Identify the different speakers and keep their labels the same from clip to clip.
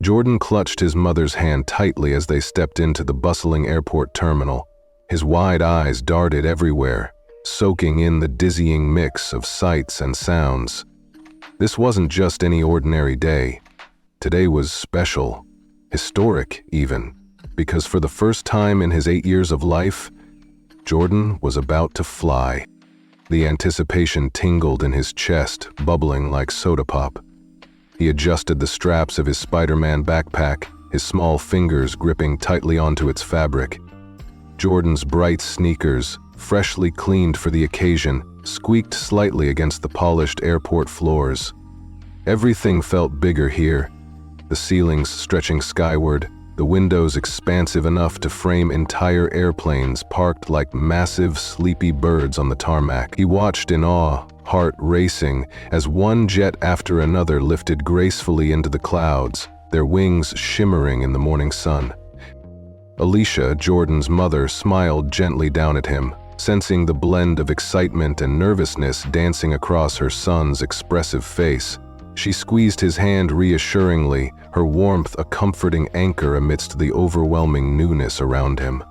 Speaker 1: Jordan clutched his mother's hand tightly as they stepped into the bustling airport terminal. His wide eyes darted everywhere, soaking in the dizzying mix of sights and sounds. This wasn't just any ordinary day. Today was special, historic even, because for the first time in his 8 years of life, Jordan was about to fly. The anticipation tingled in his chest, bubbling like soda pop. He adjusted the straps of his Spider-Man backpack, his small fingers gripping tightly onto its fabric. Jordan's bright sneakers, freshly cleaned for the occasion, squeaked slightly against the polished airport floors. Everything felt bigger here, the ceilings stretching skyward, the windows expansive enough to frame entire airplanes parked like massive, sleepy birds on the tarmac. He watched in awe, heart racing, as one jet after another lifted gracefully into the clouds, their wings shimmering in the morning sun. Alicia, Jordan's mother, smiled gently down at him, sensing the blend of excitement and nervousness dancing across her son's expressive face. She squeezed his hand reassuringly, her warmth a comforting anchor amidst the overwhelming newness around him.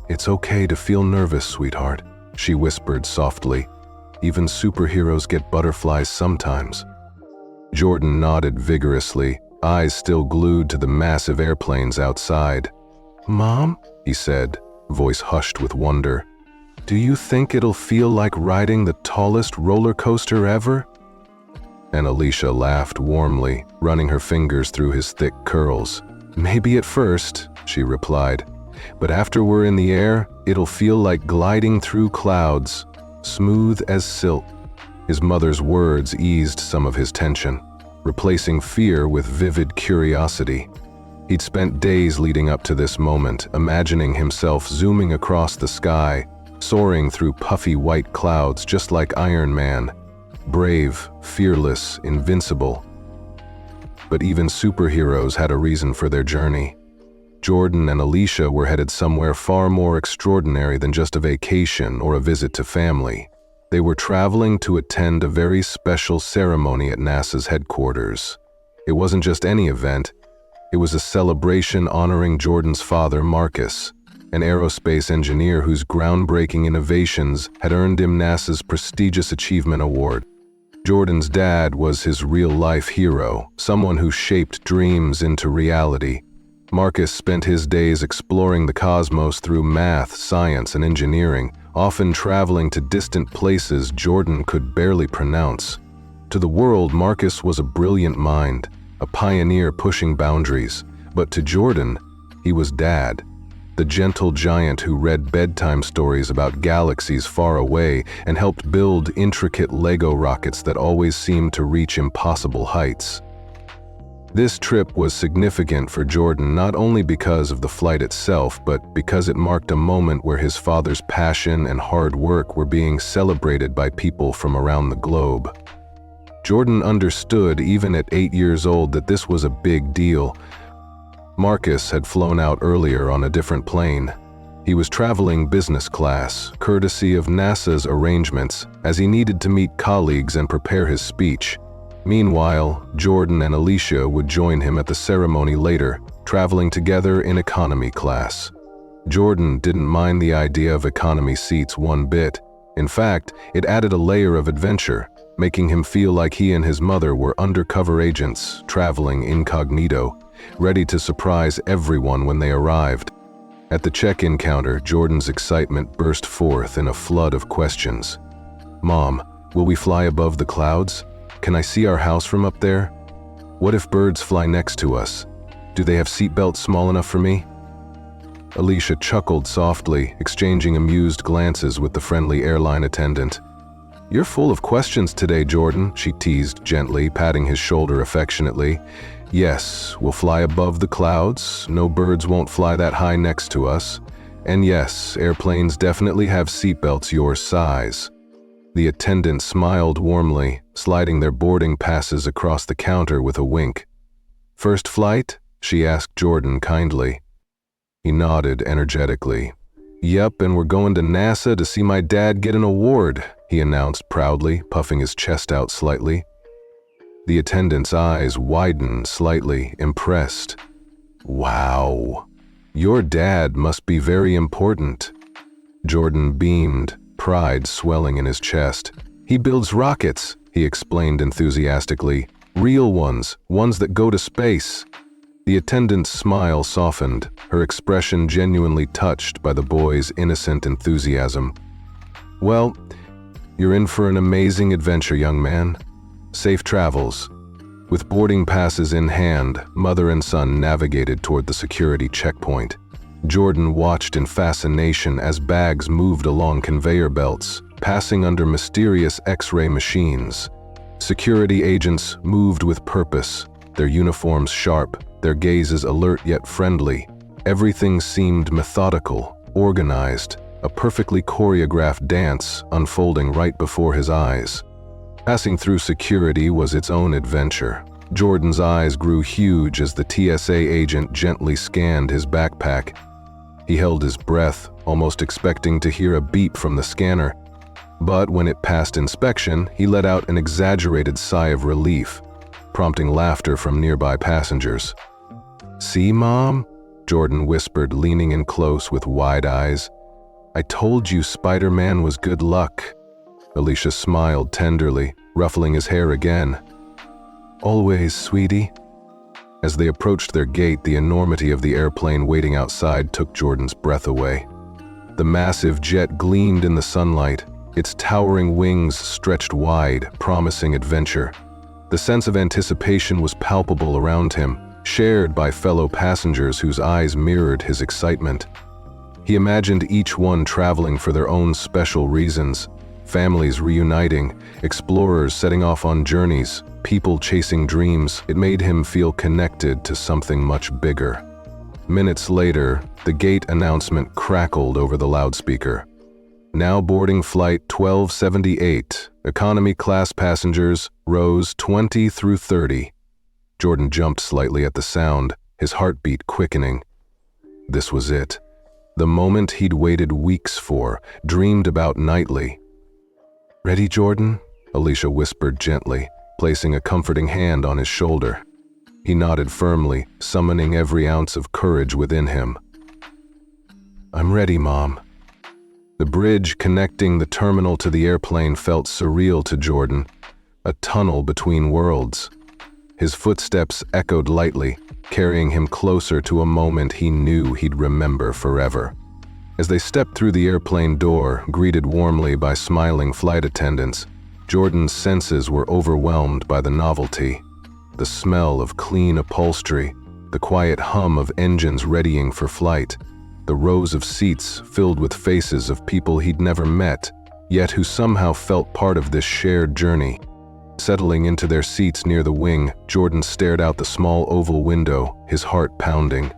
Speaker 1: "It's okay to feel nervous, sweetheart," she whispered softly. "Even superheroes get butterflies sometimes." Jordan nodded vigorously, eyes still glued to the massive airplanes outside. "Mom," he said, voice hushed with wonder, "do you think it'll feel like riding the tallest roller coaster ever?" And Alicia laughed warmly, running her fingers through his thick curls. "Maybe at first," she replied, "but after we're in the air, it'll feel like gliding through clouds, smooth as silk." His mother's words eased some of his tension, replacing fear with vivid curiosity. He'd spent days leading up to this moment, imagining himself zooming across the sky, soaring through puffy white clouds just like Iron Man. Brave, fearless, invincible. But even superheroes had a reason for their journey. Jordan and Alicia were headed somewhere far more extraordinary than just a vacation or a visit to family. They were traveling to attend a very special ceremony at NASA's headquarters. It wasn't just any event, it was a celebration honoring Jordan's father, Marcus, an aerospace engineer whose groundbreaking innovations had earned him NASA's prestigious Achievement Award. Jordan's dad was his real-life hero, someone who shaped dreams into reality. Marcus spent his days exploring the cosmos through math, science, and engineering, often traveling to distant places Jordan could barely pronounce. To the world, Marcus was a brilliant mind, a pioneer pushing boundaries, but to Jordan, he was Dad, the gentle giant who read bedtime stories about galaxies far away and helped build intricate Lego rockets that always seemed to reach impossible heights. This trip was significant for Jordan not only because of the flight itself, but because it marked a moment where his father's passion and hard work were being celebrated by people from around the globe. Jordan understood even at 8 years old that this was a big deal. Marcus had flown out earlier on a different plane. He was traveling business class, courtesy of NASA's arrangements, as he needed to meet colleagues and prepare his speech. Meanwhile, Jordan and Alicia would join him at the ceremony later, traveling together in economy class. Jordan didn't mind the idea of economy seats one bit. In fact, it added a layer of adventure, making him feel like he and his mother were undercover agents, traveling incognito, ready to surprise everyone when they arrived. At the check-in counter, Jordan's excitement burst forth in a flood of questions. "Mom, will we fly above the clouds? Can I see our house from up there? What if birds fly next to us? Do they have seatbelts small enough for me?" Alicia chuckled softly, exchanging amused glances with the friendly airline attendant. "You're full of questions today, Jordan," she teased gently, patting his shoulder affectionately. "Yes, we'll fly above the clouds. No birds won't fly that high next to us. And yes, airplanes definitely have seatbelts your size." The attendant smiled warmly, sliding their boarding passes across the counter with a wink. "First flight?" she asked Jordan kindly. He nodded energetically. "Yep, and we're going to NASA to see my dad get an award," he announced proudly, puffing his chest out slightly. The attendant's eyes widened slightly, impressed. Wow, your dad must be very important. Jordan beamed, pride swelling in his chest. He builds rockets, he explained enthusiastically. Real ones, ones that go to space. The attendant's smile softened, her expression genuinely touched by the boy's innocent enthusiasm. Well, you're in for an amazing adventure, young man. Safe travels. With boarding passes in hand, mother and son navigated toward the security checkpoint. Jordan watched in fascination as bags moved along conveyor belts, passing under mysterious X-ray machines. Security agents moved with purpose, their uniforms sharp, their gazes alert yet friendly. Everything seemed methodical, organized, a perfectly choreographed dance unfolding right before his eyes. Passing through security was its own adventure. Jordan's eyes grew huge as the TSA agent gently scanned his backpack. He held his breath, almost expecting to hear a beep from the scanner. But when it passed inspection, he let out an exaggerated sigh of relief, prompting laughter from nearby passengers. "See, Mom?" Jordan whispered, leaning in close with wide eyes. "I told you Spider-Man was good luck." Alicia smiled tenderly, ruffling his hair again. "Always, sweetie." As they approached their gate, the enormity of the airplane waiting outside took Jordan's breath away. The massive jet gleamed in the sunlight, its towering wings stretched wide, promising adventure. The sense of anticipation was palpable around him, shared by fellow passengers whose eyes mirrored his excitement. He imagined each one traveling for their own special reasons, families reuniting, explorers setting off on journeys, people chasing dreams. It made him feel connected to something much bigger. Minutes later, the gate announcement crackled over the loudspeaker. "Now boarding flight 1278, economy class passengers, rows 20 through 30. Jordan jumped slightly at the sound, his heartbeat quickening. This was it. The moment he'd waited weeks for, dreamed about nightly. "Ready, Jordan?" Alicia whispered gently, placing a comforting hand on his shoulder. He nodded firmly, summoning every ounce of courage within him. "I'm ready, Mom." The bridge connecting the terminal to the airplane felt surreal to Jordan, a tunnel between worlds. His footsteps echoed lightly, carrying him closer to a moment he knew he'd remember forever. As they stepped through the airplane door, greeted warmly by smiling flight attendants, Jordan's senses were overwhelmed by the novelty. The smell of clean upholstery, the quiet hum of engines readying for flight, the rows of seats filled with faces of people he'd never met, yet who somehow felt part of this shared journey. Settling into their seats near the wing, Jordan stared out the small oval window, his heart pounding.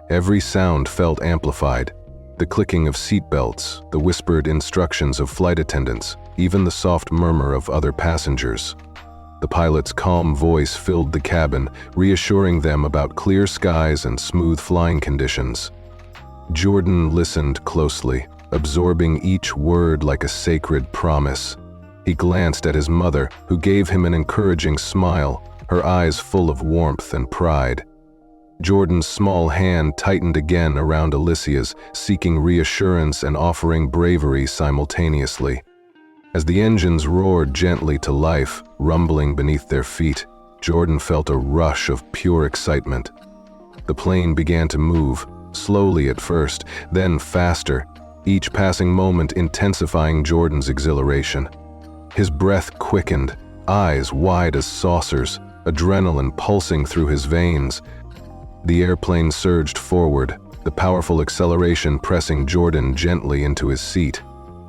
Speaker 1: Every sound felt amplified. The clicking of seatbelts, the whispered instructions of flight attendants, even the soft murmur of other passengers. The pilot's calm voice filled the cabin, reassuring them about clear skies and smooth flying conditions. Jordan listened closely, absorbing each word like a sacred promise. He glanced at his mother, who gave him an encouraging smile, her eyes full of warmth and pride. Jordan's small hand tightened again around Alicia's, seeking reassurance and offering bravery simultaneously. As the engines roared gently to life, rumbling beneath their feet, Jordan felt a rush of pure excitement. The plane began to move, slowly at first, then faster, each passing moment intensifying Jordan's exhilaration. His breath quickened, eyes wide as saucers, adrenaline pulsing through his veins. The airplane surged forward, the powerful acceleration pressing Jordan gently into his seat.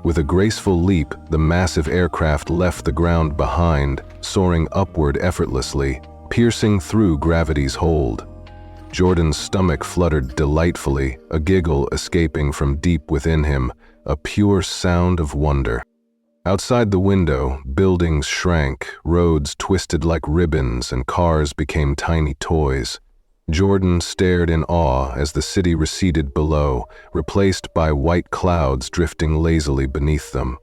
Speaker 1: With a graceful leap, the massive aircraft left the ground behind, soaring upward effortlessly, piercing through gravity's hold. Jordan's stomach fluttered delightfully, a giggle escaping from deep within him, a pure sound of wonder. Outside the window, buildings shrank, roads twisted like ribbons, and cars became tiny toys. Jordan stared in awe as the city receded below, replaced by white clouds drifting lazily beneath them.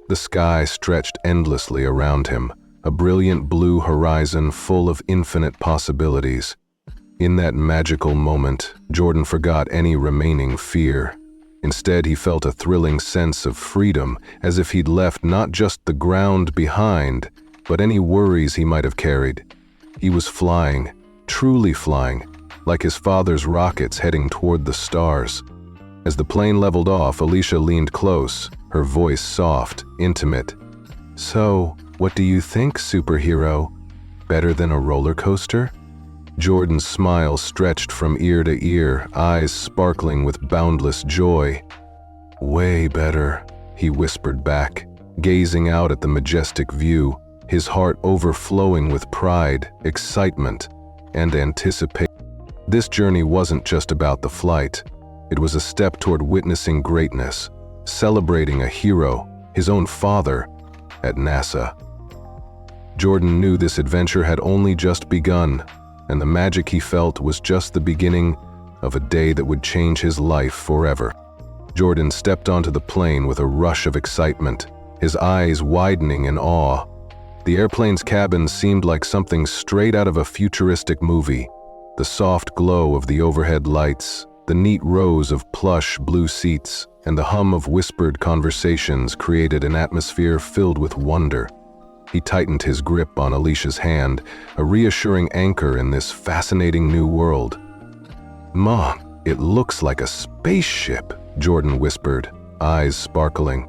Speaker 1: The sky stretched endlessly around him, a brilliant blue horizon full of infinite possibilities. In that magical moment, Jordan forgot any remaining fear. Instead, he felt a thrilling sense of freedom, as if he'd left not just the ground behind, but any worries he might have carried. He was flying, truly flying, like his father's rockets heading toward the stars. As the plane leveled off, Alicia leaned close, her voice soft, intimate. "So, what do you think, superhero? Better than a roller coaster?" Jordan's smile stretched from ear to ear, eyes sparkling with boundless joy. "Way better," he whispered back, gazing out at the majestic view, his heart overflowing with pride, excitement, and anticipation. This journey wasn't just about the flight. It was a step toward witnessing greatness, celebrating a hero, his own father, at NASA. Jordan knew this adventure had only just begun, and the magic he felt was just the beginning of a day that would change his life forever. Jordan stepped onto the plane with a rush of excitement, his eyes widening in awe. The airplane's cabin seemed like something straight out of a futuristic movie. The soft glow of the overhead lights, the neat rows of plush blue seats, and the hum of whispered conversations created an atmosphere filled with wonder. He tightened his grip on Alicia's hand, a reassuring anchor in this fascinating new world. "Mom, it looks like a spaceship," Jordan whispered, eyes sparkling.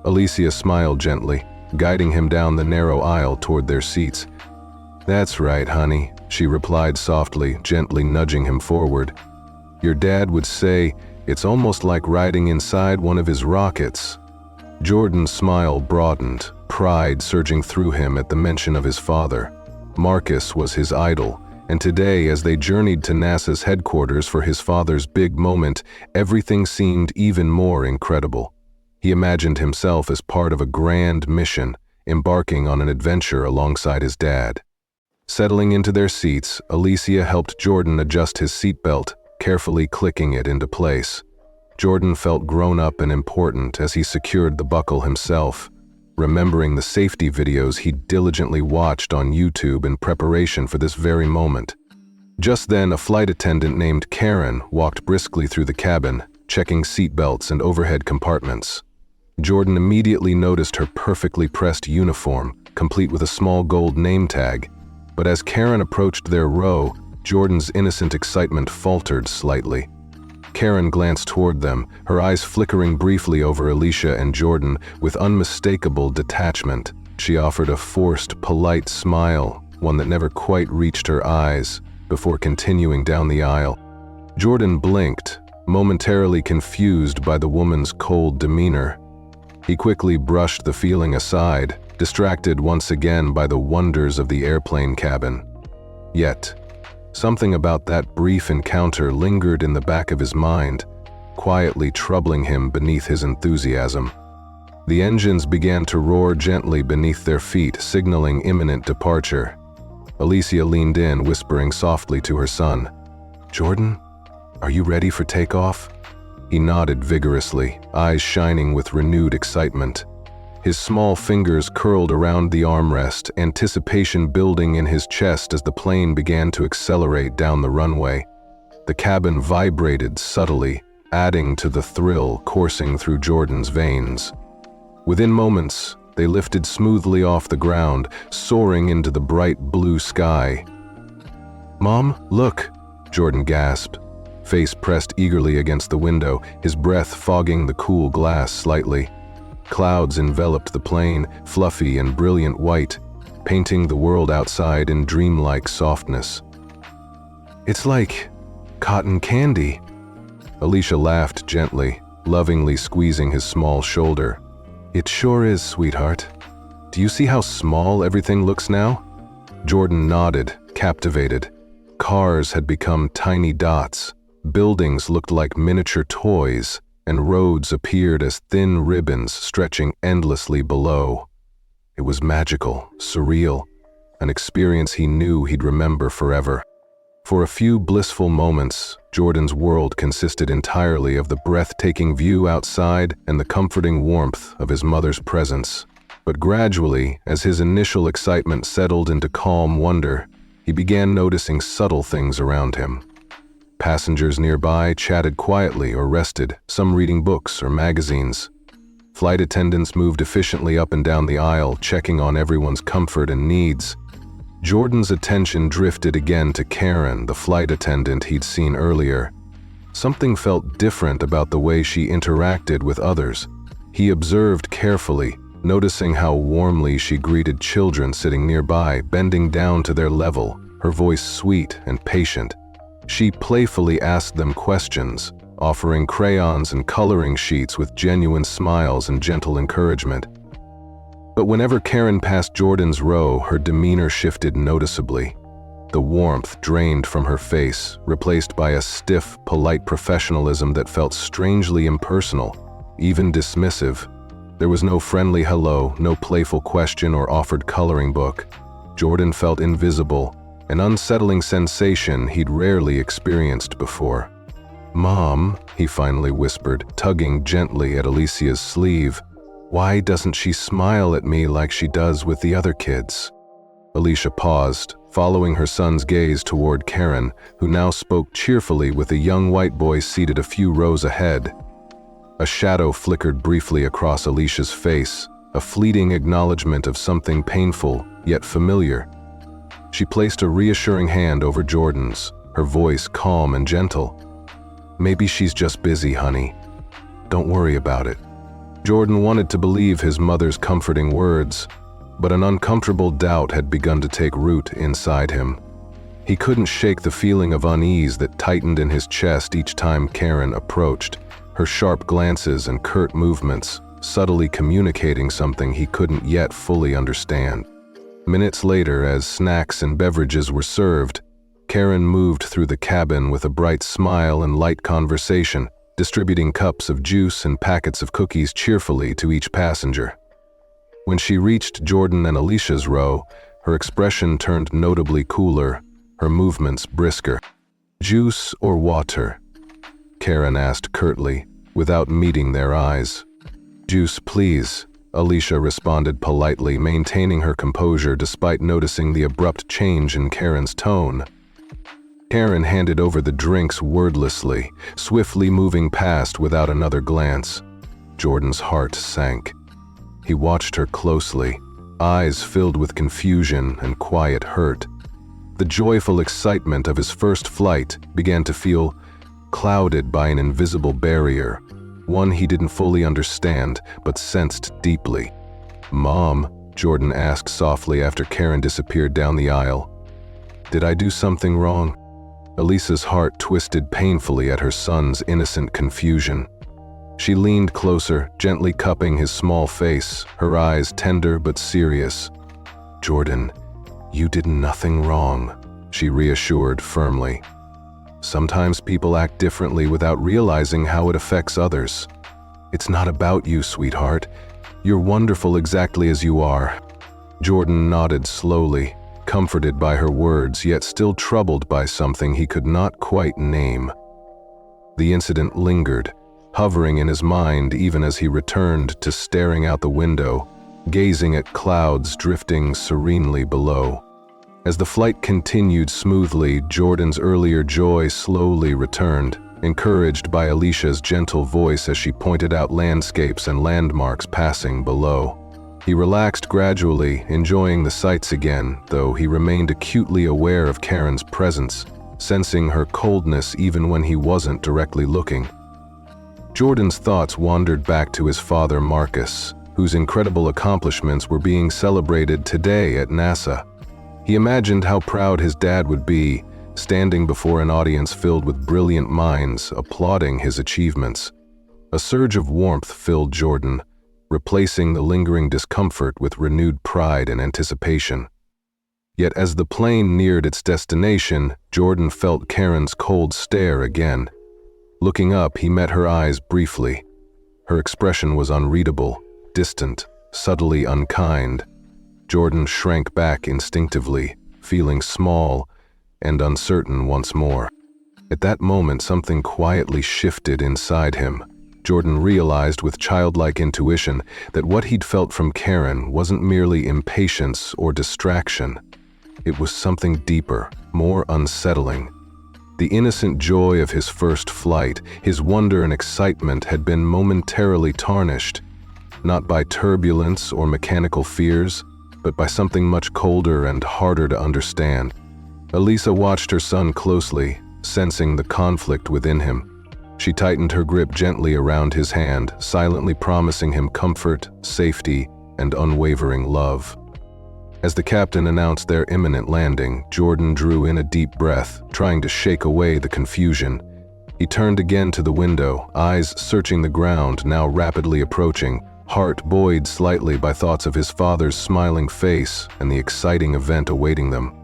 Speaker 1: Alicia smiled gently, guiding him down the narrow aisle toward their seats. "That's right, honey," she replied softly, gently nudging him forward. "Your dad would say it's almost like riding inside one of his rockets." Jordan's smile broadened, pride surging through him at the mention of his father. Marcus was his idol, and today, as they journeyed to NASA's headquarters for his father's big moment, everything seemed even more incredible. He imagined himself as part of a grand mission, embarking on an adventure alongside his dad. Settling into their seats, Alicia helped Jordan adjust his seatbelt, carefully clicking it into place. Jordan felt grown up and important as he secured the buckle himself, remembering the safety videos he'd diligently watched on YouTube in preparation for this very moment. Just then, a flight attendant named Karen walked briskly through the cabin, checking seatbelts and overhead compartments. Jordan immediately noticed her perfectly pressed uniform, complete with a small gold name tag. But as Karen approached their row, Jordan's innocent excitement faltered slightly. Karen glanced toward them, her eyes flickering briefly over Alicia and Jordan with unmistakable detachment. She offered a forced, polite smile, one that never quite reached her eyes, before continuing down the aisle. Jordan blinked, momentarily confused by the woman's cold demeanor. He quickly brushed the feeling aside, distracted once again by the wonders of the airplane cabin. Yet, something about that brief encounter lingered in the back of his mind, quietly troubling him beneath his enthusiasm. The engines began to roar gently beneath their feet, signaling imminent departure. Alicia leaned in, whispering softly to her son, "Jordan, are you ready for takeoff?" He nodded vigorously, eyes shining with renewed excitement. His small fingers curled around the armrest, anticipation building in his chest as the plane began to accelerate down the runway. The cabin vibrated subtly, adding to the thrill coursing through Jordan's veins. Within moments, they lifted smoothly off the ground, soaring into the bright blue sky. "Mom, look," Jordan gasped, face pressed eagerly against the window, his breath fogging the cool glass slightly. Clouds enveloped the plane, fluffy and brilliant white, painting the world outside in dreamlike softness. "It's like cotton candy." Alicia laughed gently, lovingly squeezing his small shoulder. "It sure is, sweetheart. Do you see how small everything looks now?" Jordan nodded, captivated. Cars had become tiny dots, buildings looked like miniature toys, and roads appeared as thin ribbons stretching endlessly below. It was magical, surreal, an experience he knew he'd remember forever. For a few blissful moments, Jordan's world consisted entirely of the breathtaking view outside and the comforting warmth of his mother's presence. But gradually, as his initial excitement settled into calm wonder, he began noticing subtle things around him. Passengers nearby chatted quietly or rested, some reading books or magazines. Flight attendants moved efficiently up and down the aisle, checking on everyone's comfort and needs. Jordan's attention drifted again to Karen, the flight attendant he'd seen earlier. Something felt different about the way she interacted with others. He observed carefully, noticing how warmly she greeted children sitting nearby, bending down to their level, her voice sweet and patient. She playfully asked them questions, offering crayons and coloring sheets with genuine smiles and gentle encouragement. But whenever Karen passed Jordan's row, her demeanor shifted noticeably. The warmth drained from her face, replaced by a stiff, polite professionalism that felt strangely impersonal, even dismissive. There was no friendly hello, no playful question or offered coloring book. Jordan felt invisible, an unsettling sensation he'd rarely experienced before. "Mom," he finally whispered, tugging gently at Alicia's sleeve, "why doesn't she smile at me like she does with the other kids?" Alicia paused, following her son's gaze toward Karen, who now spoke cheerfully with a young white boy seated a few rows ahead. A shadow flickered briefly across Alicia's face, a fleeting acknowledgement of something painful yet familiar. She placed a reassuring hand over Jordan's, her voice calm and gentle. "Maybe she's just busy, honey. Don't worry about it." Jordan wanted to believe his mother's comforting words, but an uncomfortable doubt had begun to take root inside him. He couldn't shake the feeling of unease that tightened in his chest each time Karen approached, her sharp glances and curt movements, subtly communicating something he couldn't yet fully understand. Minutes later, as snacks and beverages were served, Karen moved through the cabin with a bright smile and light conversation, distributing cups of juice and packets of cookies cheerfully to each passenger. When she reached Jordan and Alicia's row, her expression turned notably cooler, her movements brisker. "Juice or water?" Karen asked curtly, without meeting their eyes. "Juice, please," Alicia responded politely, maintaining her composure despite noticing the abrupt change in Karen's tone. Karen handed over the drinks wordlessly, swiftly moving past without another glance. Jordan's heart sank. He watched her closely, eyes filled with confusion and quiet hurt. The joyful excitement of his first flight began to feel clouded by an invisible barrier, one he didn't fully understand but sensed deeply. "Mom," Jordan asked softly after Karen disappeared down the aisle, "did I do something wrong?" Elisa's heart twisted painfully at her son's innocent confusion. She leaned closer, gently cupping his small face, her eyes tender but serious. "Jordan, you did nothing wrong," she reassured firmly. "Sometimes people act differently without realizing how it affects others. It's not about you, sweetheart. You're wonderful exactly as you are." Jordan nodded slowly, comforted by her words, yet still troubled by something he could not quite name. The incident lingered, hovering in his mind even as he returned to staring out the window, gazing at clouds drifting serenely below. As the flight continued smoothly, Jordan's earlier joy slowly returned, encouraged by Alicia's gentle voice as she pointed out landscapes and landmarks passing below. He relaxed gradually, enjoying the sights again, though he remained acutely aware of Karen's presence, sensing her coldness even when he wasn't directly looking. Jordan's thoughts wandered back to his father Marcus, whose incredible accomplishments were being celebrated today at NASA. He imagined how proud his dad would be, standing before an audience filled with brilliant minds, applauding his achievements. A surge of warmth filled Jordan, replacing the lingering discomfort with renewed pride and anticipation. Yet as the plane neared its destination, Jordan felt Karen's cold stare again. Looking up, he met her eyes briefly. Her expression was unreadable, distant, subtly unkind. Jordan shrank back instinctively, feeling small and uncertain once more. At that moment, something quietly shifted inside him. Jordan realized with childlike intuition that what he'd felt from Karen wasn't merely impatience or distraction. It was something deeper, more unsettling. The innocent joy of his first flight, his wonder and excitement had been momentarily tarnished, not by turbulence or mechanical fears, but by something much colder and harder to understand. Elisa watched her son closely, sensing the conflict within him. She tightened her grip gently around his hand, silently promising him comfort, safety, and unwavering love. As the captain announced their imminent landing, Jordan drew in a deep breath, trying to shake away the confusion. He turned again to the window, eyes searching the ground, now rapidly approaching, heart buoyed slightly by thoughts of his father's smiling face and the exciting event awaiting them.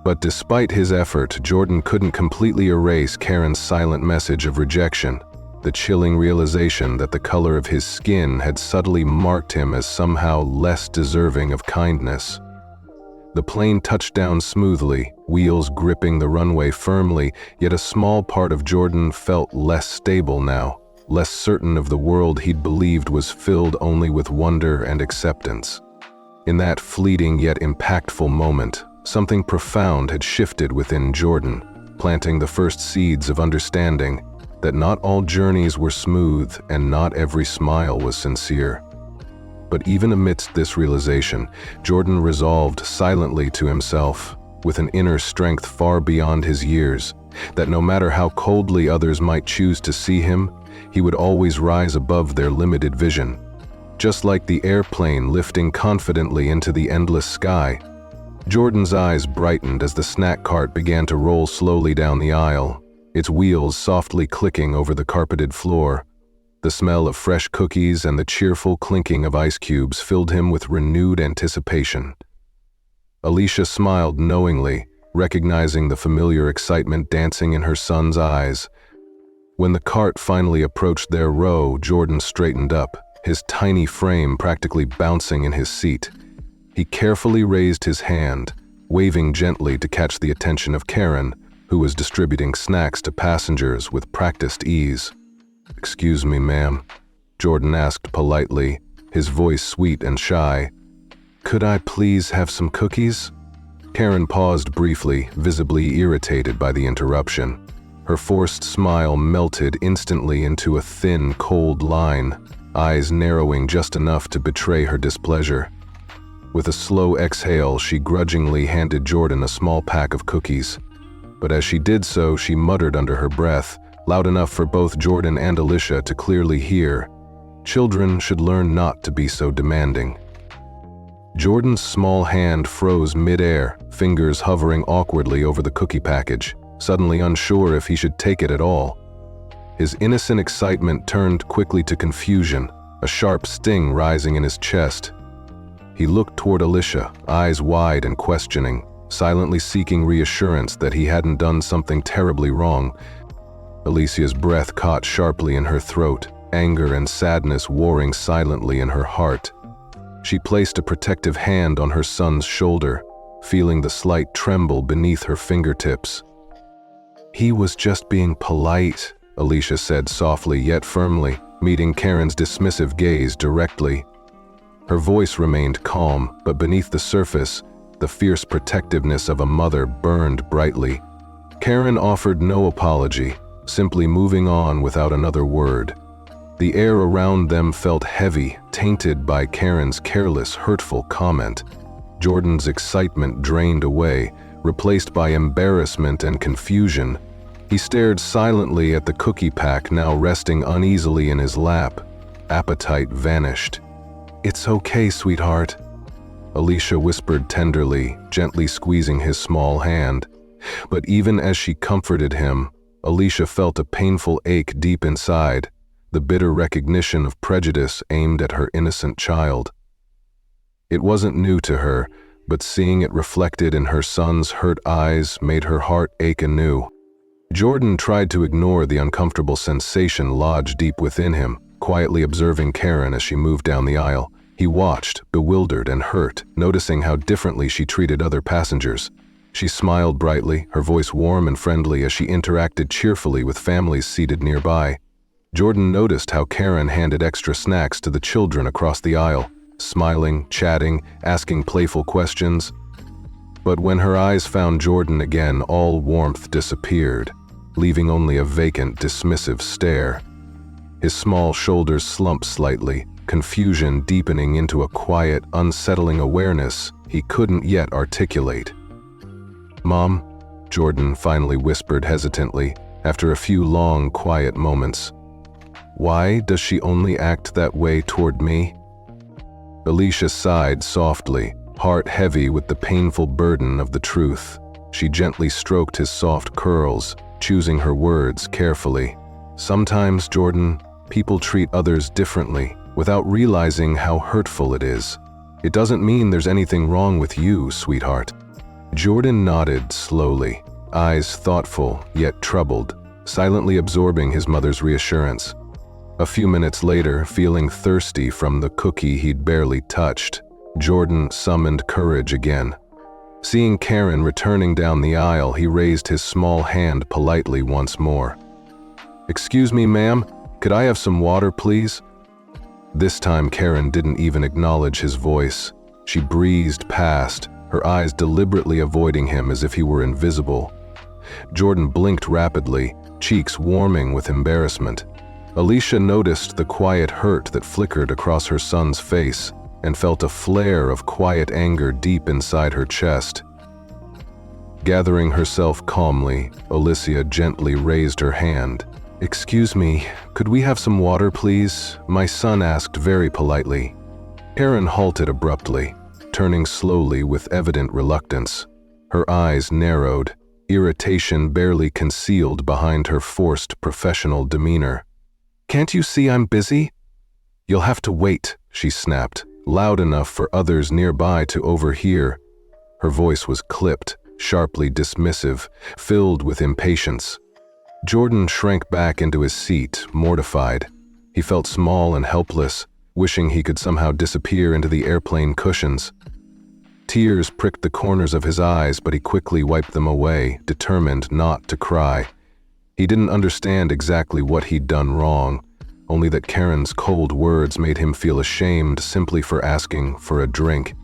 Speaker 1: But despite his effort, Jordan couldn't completely erase Karen's silent message of rejection, the chilling realization that the color of his skin had subtly marked him as somehow less deserving of kindness. The plane touched down smoothly, wheels gripping the runway firmly, yet a small part of Jordan felt less stable now, less certain of the world he'd believed was filled only with wonder and acceptance. In that fleeting yet impactful moment, something profound had shifted within Jordan, planting the first seeds of understanding that not all journeys were smooth and not every smile was sincere. But even amidst this realization, Jordan resolved silently to himself, with an inner strength far beyond his years, that no matter how coldly others might choose to see him, he would always rise above their limited vision. Just like the airplane lifting confidently into the endless sky, Jordan's eyes brightened as the snack cart began to roll slowly down the aisle, its wheels softly clicking over the carpeted floor. The smell of fresh cookies and the cheerful clinking of ice cubes filled him with renewed anticipation. Alicia smiled knowingly, recognizing the familiar excitement dancing in her son's eyes. When the cart finally approached their row, Jordan straightened up, his tiny frame practically bouncing in his seat. He carefully raised his hand, waving gently to catch the attention of Karen, who was distributing snacks to passengers with practiced ease. "Excuse me, ma'am," Jordan asked politely, his voice sweet and shy. "Could I please have some cookies?" Karen paused briefly, visibly irritated by the interruption. Her forced smile melted instantly into a thin, cold line, eyes narrowing just enough to betray her displeasure. With a slow exhale, she grudgingly handed Jordan a small pack of cookies. But as she did so, she muttered under her breath, loud enough for both Jordan and Alicia to clearly hear, "Children should learn not to be so demanding." Jordan's small hand froze mid-air, fingers hovering awkwardly over the cookie package, suddenly unsure if he should take it at all. His innocent excitement turned quickly to confusion, a sharp sting rising in his chest. He looked toward Alicia, eyes wide and questioning, silently seeking reassurance that he hadn't done something terribly wrong. Alicia's breath caught sharply in her throat, anger and sadness warring silently in her heart. She placed a protective hand on her son's shoulder, feeling the slight tremble beneath her fingertips. "He was just being polite," Alicia said softly yet firmly, meeting Karen's dismissive gaze directly. Her voice remained calm, but beneath the surface, the fierce protectiveness of a mother burned brightly. Karen offered no apology, simply moving on without another word. The air around them felt heavy, tainted by Karen's careless, hurtful comment. Jordan's excitement drained away, replaced by embarrassment and confusion. He stared silently at the cookie pack now resting uneasily in his lap. Appetite vanished. "It's okay, sweetheart," Alicia whispered tenderly, gently squeezing his small hand. But even as she comforted him, Alicia felt a painful ache deep inside, the bitter recognition of prejudice aimed at her innocent child. It wasn't new to her, but seeing it reflected in her son's hurt eyes made her heart ache anew. Jordan tried to ignore the uncomfortable sensation lodged deep within him, quietly observing Karen as she moved down the aisle. He watched, bewildered and hurt, noticing how differently she treated other passengers. She smiled brightly, her voice warm and friendly as she interacted cheerfully with families seated nearby. Jordan noticed how Karen handed extra snacks to the children across the aisle, smiling, chatting, asking playful questions. But when her eyes found Jordan again, all warmth disappeared, leaving only a vacant, dismissive stare. His small shoulders slumped slightly, confusion deepening into a quiet, unsettling awareness he couldn't yet articulate. "Mom," Jordan finally whispered hesitantly, after a few long, quiet moments. "Why does she only act that way toward me?" Alicia sighed softly, heart heavy with the painful burden of the truth. She gently stroked his soft curls, choosing her words carefully. "Sometimes, Jordan, people treat others differently, without realizing how hurtful it is. It doesn't mean there's anything wrong with you, sweetheart." Jordan nodded slowly, eyes thoughtful yet troubled, silently absorbing his mother's reassurance. A few minutes later, feeling thirsty from the cookie he'd barely touched, Jordan summoned courage again. Seeing Karen returning down the aisle, he raised his small hand politely once more. "Excuse me, ma'am, could I have some water, please?" This time Karen didn't even acknowledge his voice. She breezed past, her eyes deliberately avoiding him as if he were invisible. Jordan blinked rapidly, cheeks warming with embarrassment. Alicia noticed the quiet hurt that flickered across her son's face and felt a flare of quiet anger deep inside her chest. Gathering herself calmly, Alicia gently raised her hand. "Excuse me, could we have some water, please?" my son asked very politely. Karen halted abruptly, turning slowly with evident reluctance. Her eyes narrowed, irritation barely concealed behind her forced professional demeanor. "Can't you see I'm busy?" "You'll have to wait," she snapped, loud enough for others nearby to overhear. Her voice was clipped, sharply dismissive, filled with impatience. Jordan shrank back into his seat, mortified. He felt small and helpless, wishing he could somehow disappear into the airplane cushions. Tears pricked the corners of his eyes, but he quickly wiped them away, determined not to cry. He didn't understand exactly what he'd done wrong, only that Karen's cold words made him feel ashamed simply for asking for a drink.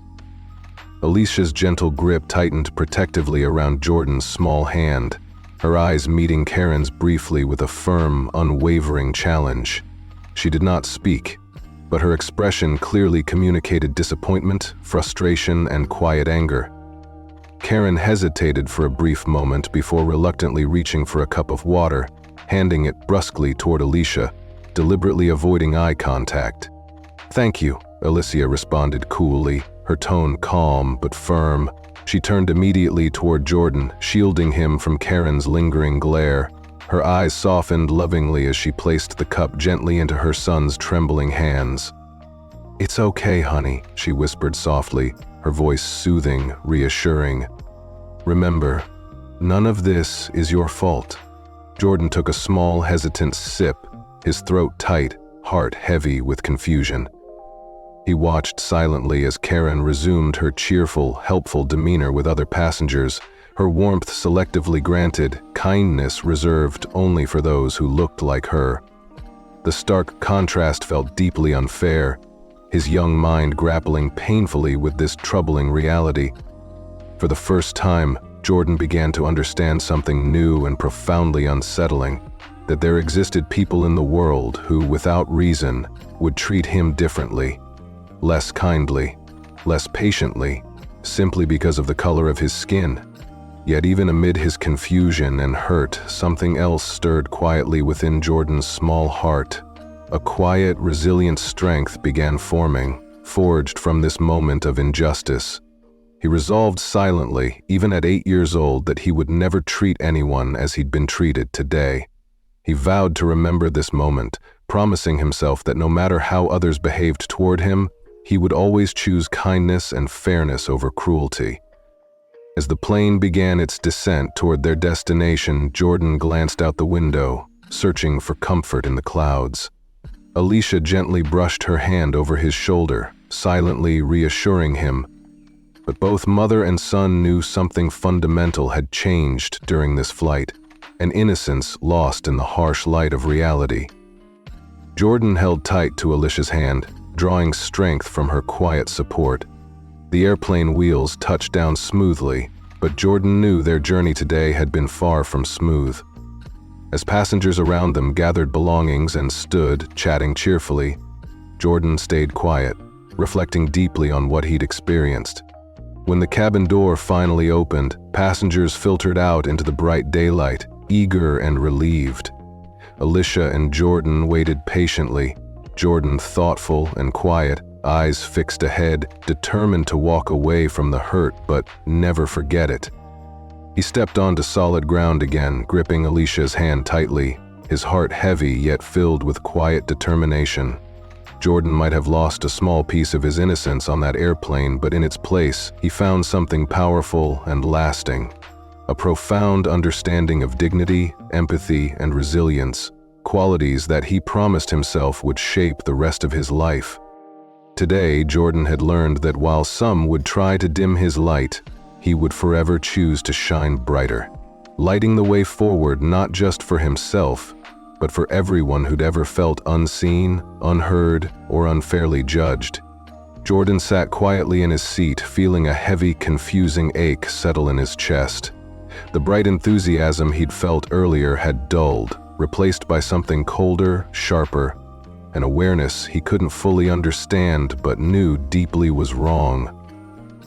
Speaker 1: Alicia's gentle grip tightened protectively around Jordan's small hand, her eyes meeting Karen's briefly with a firm, unwavering challenge. She did not speak, but her expression clearly communicated disappointment, frustration, and quiet anger. Karen hesitated for a brief moment before reluctantly reaching for a cup of water, handing it brusquely toward Alicia, deliberately avoiding eye contact. "Thank you," Alicia responded coolly, her tone calm but firm. She turned immediately toward Jordan, shielding him from Karen's lingering glare. Her eyes softened lovingly as she placed the cup gently into her son's trembling hands. "It's okay, honey," she whispered softly, her voice soothing, reassuring. "Remember, none of this is your fault." Jordan took a small, hesitant sip, his throat tight, heart heavy with confusion. He watched silently as Karen resumed her cheerful, helpful demeanor with other passengers, her warmth selectively granted, kindness reserved only for those who looked like her. The stark contrast felt deeply unfair, his young mind grappling painfully with this troubling reality. For the first time, Jordan began to understand something new and profoundly unsettling, that there existed people in the world who, without reason, would treat him differently, less kindly, less patiently, simply because of the color of his skin. Yet even amid his confusion and hurt, something else stirred quietly within Jordan's small heart. A quiet, resilient strength began forming, forged from this moment of injustice. He resolved silently, even at 8 years old, that he would never treat anyone as he'd been treated today. He vowed to remember this moment, promising himself that no matter how others behaved toward him, he would always choose kindness and fairness over cruelty. As the plane began its descent toward their destination, Jordan glanced out the window, searching for comfort in the clouds. Alicia gently brushed her hand over his shoulder, silently reassuring him. But both mother and son knew something fundamental had changed during this flight, an innocence lost in the harsh light of reality. Jordan held tight to Alicia's hand, drawing strength from her quiet support. The airplane wheels touched down smoothly, but Jordan knew their journey today had been far from smooth. As passengers around them gathered belongings and stood, chatting cheerfully, Jordan stayed quiet, reflecting deeply on what he'd experienced. When the cabin door finally opened, passengers filtered out into the bright daylight, eager and relieved. Alicia and Jordan waited patiently, Jordan thoughtful and quiet, eyes fixed ahead, determined to walk away from the hurt but never forget it. He stepped onto solid ground again, gripping Alicia's hand tightly, his heart heavy yet filled with quiet determination. Jordan might have lost a small piece of his innocence on that airplane, but in its place, he found something powerful and lasting. A profound understanding of dignity, empathy, and resilience, qualities that he promised himself would shape the rest of his life. Today, Jordan had learned that while some would try to dim his light, he would forever choose to shine brighter, lighting the way forward not just for himself, but for everyone who'd ever felt unseen, unheard, or unfairly judged. Jordan sat quietly in his seat, feeling a heavy, confusing ache settle in his chest. The bright enthusiasm he'd felt earlier had dulled, replaced by something colder, sharper, an awareness he couldn't fully understand but knew deeply was wrong.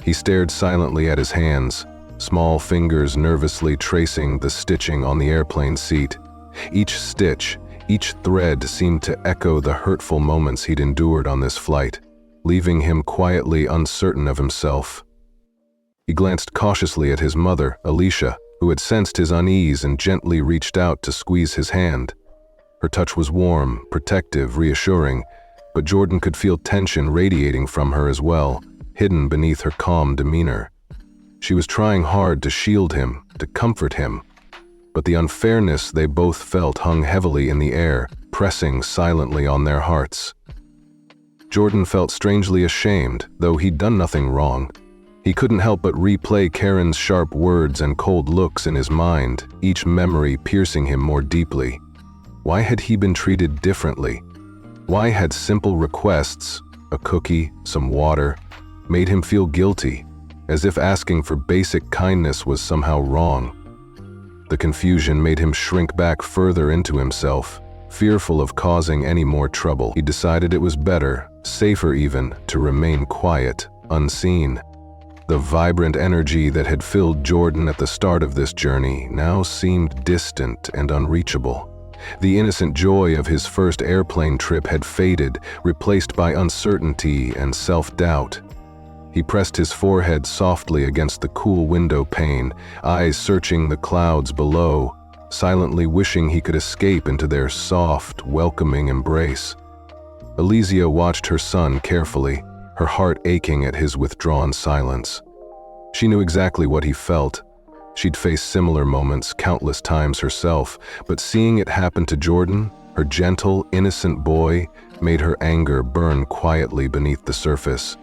Speaker 1: He stared silently at his hands, small fingers nervously tracing the stitching on the airplane seat. Each stitch, each thread seemed to echo the hurtful moments he'd endured on this flight, leaving him quietly uncertain of himself. He glanced cautiously at his mother, Alicia, who had sensed his unease and gently reached out to squeeze his hand. Her touch was warm, protective, reassuring, but Jordan could feel tension radiating from her as well, hidden beneath her calm demeanor. She was trying hard to shield him, to comfort him, but the unfairness they both felt hung heavily in the air, pressing silently on their hearts. Jordan felt strangely ashamed, though he'd done nothing wrong. He couldn't help but replay Karen's sharp words and cold looks in his mind, each memory piercing him more deeply. Why had he been treated differently? Why had simple requests, a cookie, some water, made him feel guilty, as if asking for basic kindness was somehow wrong? The confusion made him shrink back further into himself, fearful of causing any more trouble. He decided it was better, safer even, to remain quiet, unseen. The vibrant energy that had filled Jordan at the start of this journey now seemed distant and unreachable. The innocent joy of his first airplane trip had faded, replaced by uncertainty and self-doubt. He pressed his forehead softly against the cool window pane, eyes searching the clouds below, silently wishing he could escape into their soft, welcoming embrace. Alicia watched her son carefully, her heart aching at his withdrawn silence. She knew exactly what he felt. She'd faced similar moments countless times herself, but seeing it happen to Jordan, her gentle, innocent boy, made her anger burn quietly beneath the surface.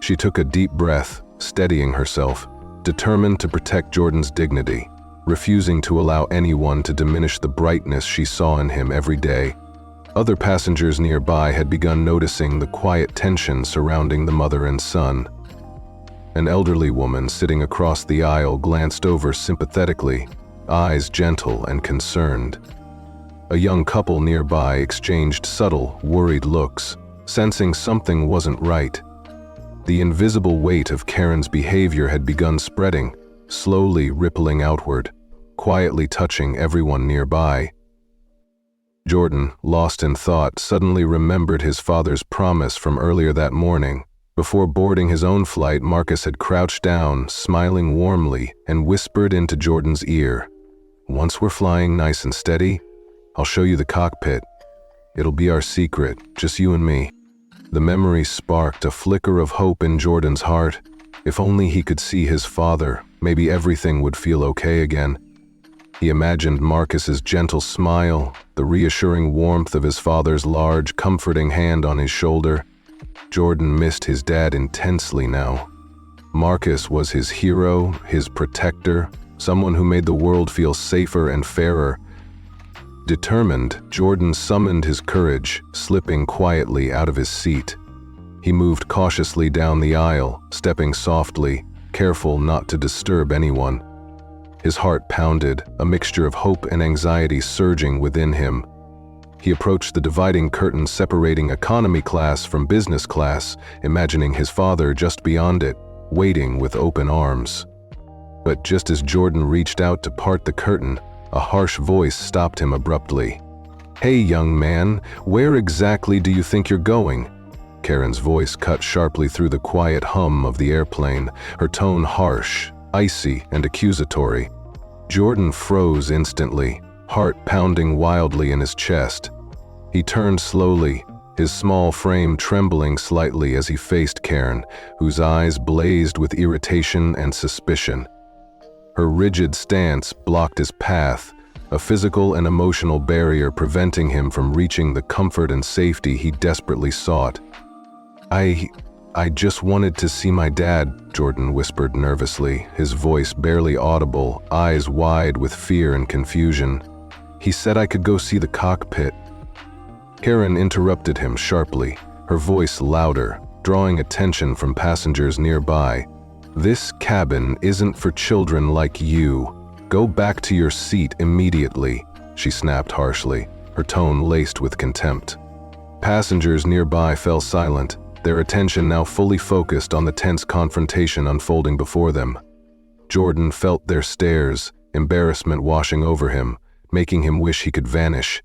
Speaker 1: She took a deep breath, steadying herself, determined to protect Jordan's dignity, refusing to allow anyone to diminish the brightness she saw in him every day. Other passengers nearby had begun noticing the quiet tension surrounding the mother and son. An elderly woman sitting across the aisle glanced over sympathetically, eyes gentle and concerned. A young couple nearby exchanged subtle, worried looks, sensing something wasn't right. The invisible weight of Karen's behavior had begun spreading, slowly rippling outward, quietly touching everyone nearby. Jordan, lost in thought, suddenly remembered his father's promise from earlier that morning. Before boarding his own flight, Marcus had crouched down, smiling warmly, and whispered into Jordan's ear, "Once we're flying nice and steady, I'll show you the cockpit. It'll be our secret, just you and me." The memory sparked a flicker of hope in Jordan's heart. If only he could see his father, maybe everything would feel okay again. He imagined Marcus's gentle smile, the reassuring warmth of his father's large, comforting hand on his shoulder. Jordan missed his dad intensely now. Marcus was his hero, his protector, someone who made the world feel safer and fairer. Determined, Jordan summoned his courage, slipping quietly out of his seat. He moved cautiously down the aisle, stepping softly, careful not to disturb anyone. His heart pounded, a mixture of hope and anxiety surging within him. He approached the dividing curtain separating economy class from business class, imagining his father just beyond it, waiting with open arms. But just as Jordan reached out to part the curtain, a harsh voice stopped him abruptly. "Hey, young man, where exactly do you think you're going?" Karen's voice cut sharply through the quiet hum of the airplane, her tone harsh, icy, and accusatory. Jordan froze instantly, heart pounding wildly in his chest. He turned slowly, his small frame trembling slightly as he faced Karen, whose eyes blazed with irritation and suspicion. Her rigid stance blocked his path, a physical and emotional barrier preventing him from reaching the comfort and safety he desperately sought. I just wanted to see my dad," Jordan whispered nervously, his voice barely audible, eyes wide with fear and confusion. "He said I could go see the cockpit." Karen interrupted him sharply, her voice louder, drawing attention from passengers nearby. "This cabin isn't for children like you. Go back to your seat immediately," she snapped harshly, her tone laced with contempt. Passengers nearby fell silent, their attention now fully focused on the tense confrontation unfolding before them. Jordan felt their stares, embarrassment washing over him, making him wish he could vanish.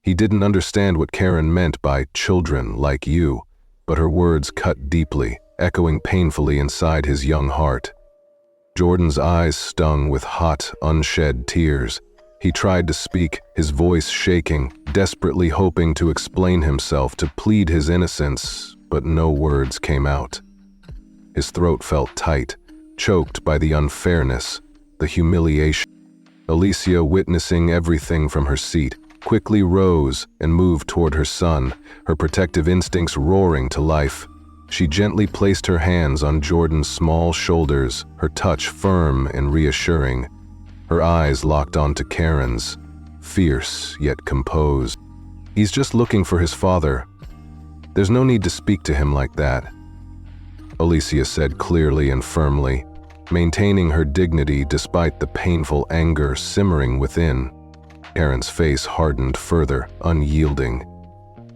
Speaker 1: He didn't understand what Karen meant by "children like you," but her words cut deeply, echoing painfully inside his young heart. Jordan's eyes stung with hot, unshed tears. He tried to speak, his voice shaking, desperately hoping to explain himself, to plead his innocence, but no words came out. His throat felt tight, choked by the unfairness, the humiliation. Alicia, witnessing everything from her seat, quickly rose and moved toward her son, her protective instincts roaring to life. She gently placed her hands on Jordan's small shoulders, her touch firm and reassuring. Her eyes locked onto Karen's, fierce yet composed. "He's just looking for his father. There's no need to speak to him like that," Alicia said clearly and firmly, maintaining her dignity despite the painful anger simmering within. Karen's face hardened further, unyielding.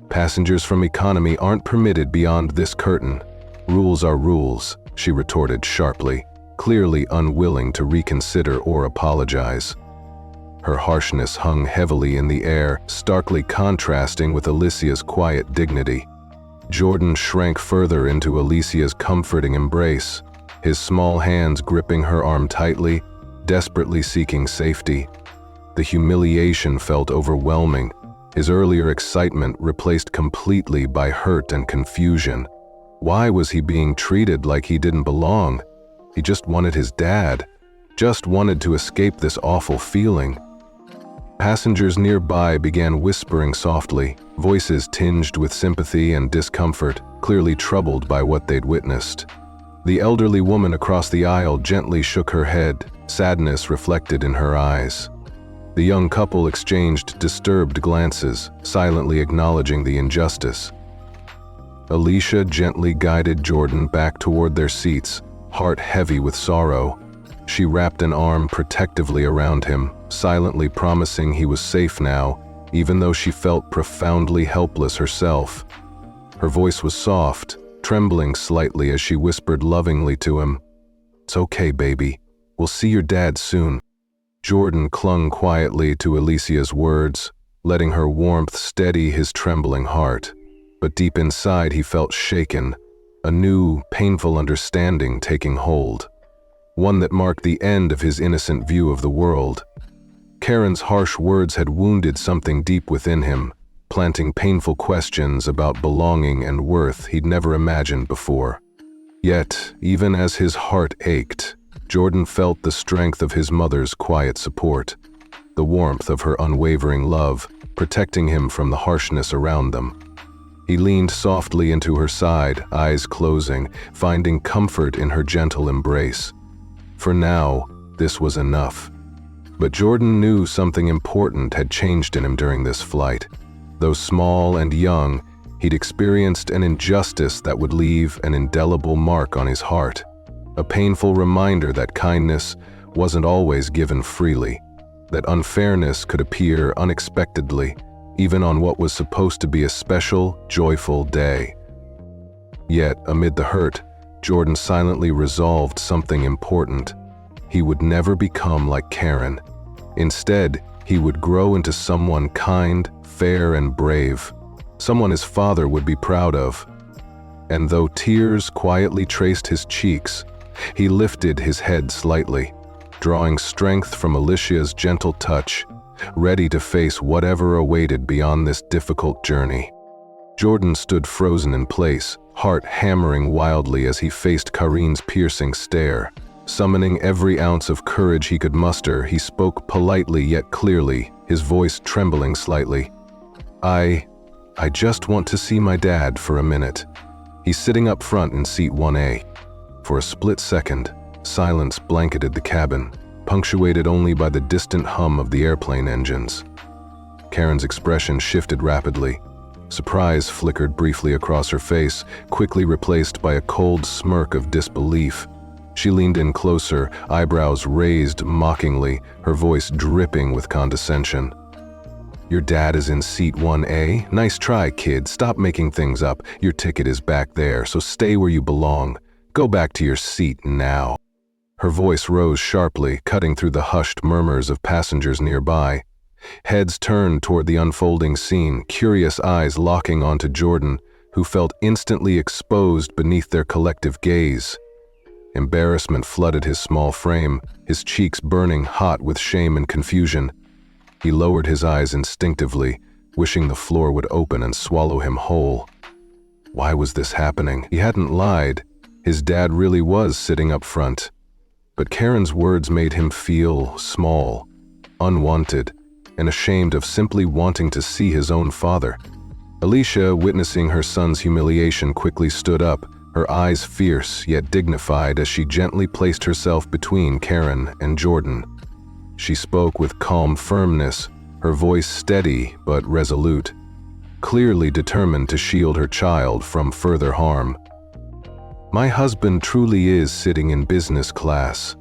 Speaker 1: "Passengers from economy aren't permitted beyond this curtain. Rules are rules," she retorted sharply, clearly unwilling to reconsider or apologize. Her harshness hung heavily in the air, starkly contrasting with Alicia's quiet dignity. Jordan shrank further into Alicia's comforting embrace, his small hands gripping her arm tightly, desperately seeking safety. The humiliation felt overwhelming, his earlier excitement replaced completely by hurt and confusion. Why was he being treated like he didn't belong? He just wanted his dad, just wanted to escape this awful feeling. Passengers nearby began whispering softly, voices tinged with sympathy and discomfort, clearly troubled by what they'd witnessed. The elderly woman across the aisle gently shook her head, sadness reflected in her eyes. The young couple exchanged disturbed glances, silently acknowledging the injustice. Alicia gently guided Jordan back toward their seats, heart heavy with sorrow. She wrapped an arm protectively around him, silently promising he was safe now, even though she felt profoundly helpless herself. Her voice was soft, trembling slightly as she whispered lovingly to him, "It's okay, baby. We'll see your dad soon." Jordan clung quietly to Alicia's words, letting her warmth steady his trembling heart. But deep inside he felt shaken, a new, painful understanding taking hold. One that marked the end of his innocent view of the world. Karen's harsh words had wounded something deep within him, planting painful questions about belonging and worth he'd never imagined before. Yet, even as his heart ached, Jordan felt the strength of his mother's quiet support, the warmth of her unwavering love, protecting him from the harshness around them. He leaned softly into her side, eyes closing, finding comfort in her gentle embrace. For now, this was enough. But Jordan knew something important had changed in him during this flight. Though small and young, he'd experienced an injustice that would leave an indelible mark on his heart. A painful reminder that kindness wasn't always given freely, that unfairness could appear unexpectedly, even on what was supposed to be a special, joyful day. Yet, amid the hurt, Jordan silently resolved something important. He would never become like Karen. Instead, he would grow into someone kind, fair, and brave, someone his father would be proud of. And though tears quietly traced his cheeks, he lifted his head slightly, drawing strength from Alicia's gentle touch, ready to face whatever awaited beyond this difficult journey. Jordan stood frozen in place, heart hammering wildly as he faced Karin's piercing stare. Summoning every ounce of courage he could muster, he spoke politely yet clearly, his voice trembling slightly. I just want to see my dad for a minute. He's sitting up front in seat 1A. For a split second, silence blanketed the cabin, punctuated only by the distant hum of the airplane engines. Karen's expression shifted rapidly. Surprise flickered briefly across her face, quickly replaced by a cold smirk of disbelief. She leaned in closer, eyebrows raised mockingly, her voice dripping with condescension. Your dad is in seat 1A? Nice try, kid. Stop making things up. Your ticket is back there, so stay where you belong. Go back to your seat now. Her voice rose sharply, cutting through the hushed murmurs of passengers nearby. Heads turned toward the unfolding scene, curious eyes locking onto Jordan, who felt instantly exposed beneath their collective gaze. Embarrassment flooded his small frame, his cheeks burning hot with shame and confusion. He lowered his eyes instinctively, wishing the floor would open and swallow him whole. Why was this happening? He hadn't lied. His dad really was sitting up front. But Karen's words made him feel small, unwanted, and ashamed of simply wanting to see his own father. Alicia, witnessing her son's humiliation, quickly stood up, her eyes fierce yet dignified as she gently placed herself between Karen and Jordan. She spoke with calm firmness, her voice steady but resolute, clearly determined to shield her child from further harm. My husband truly is sitting in business class,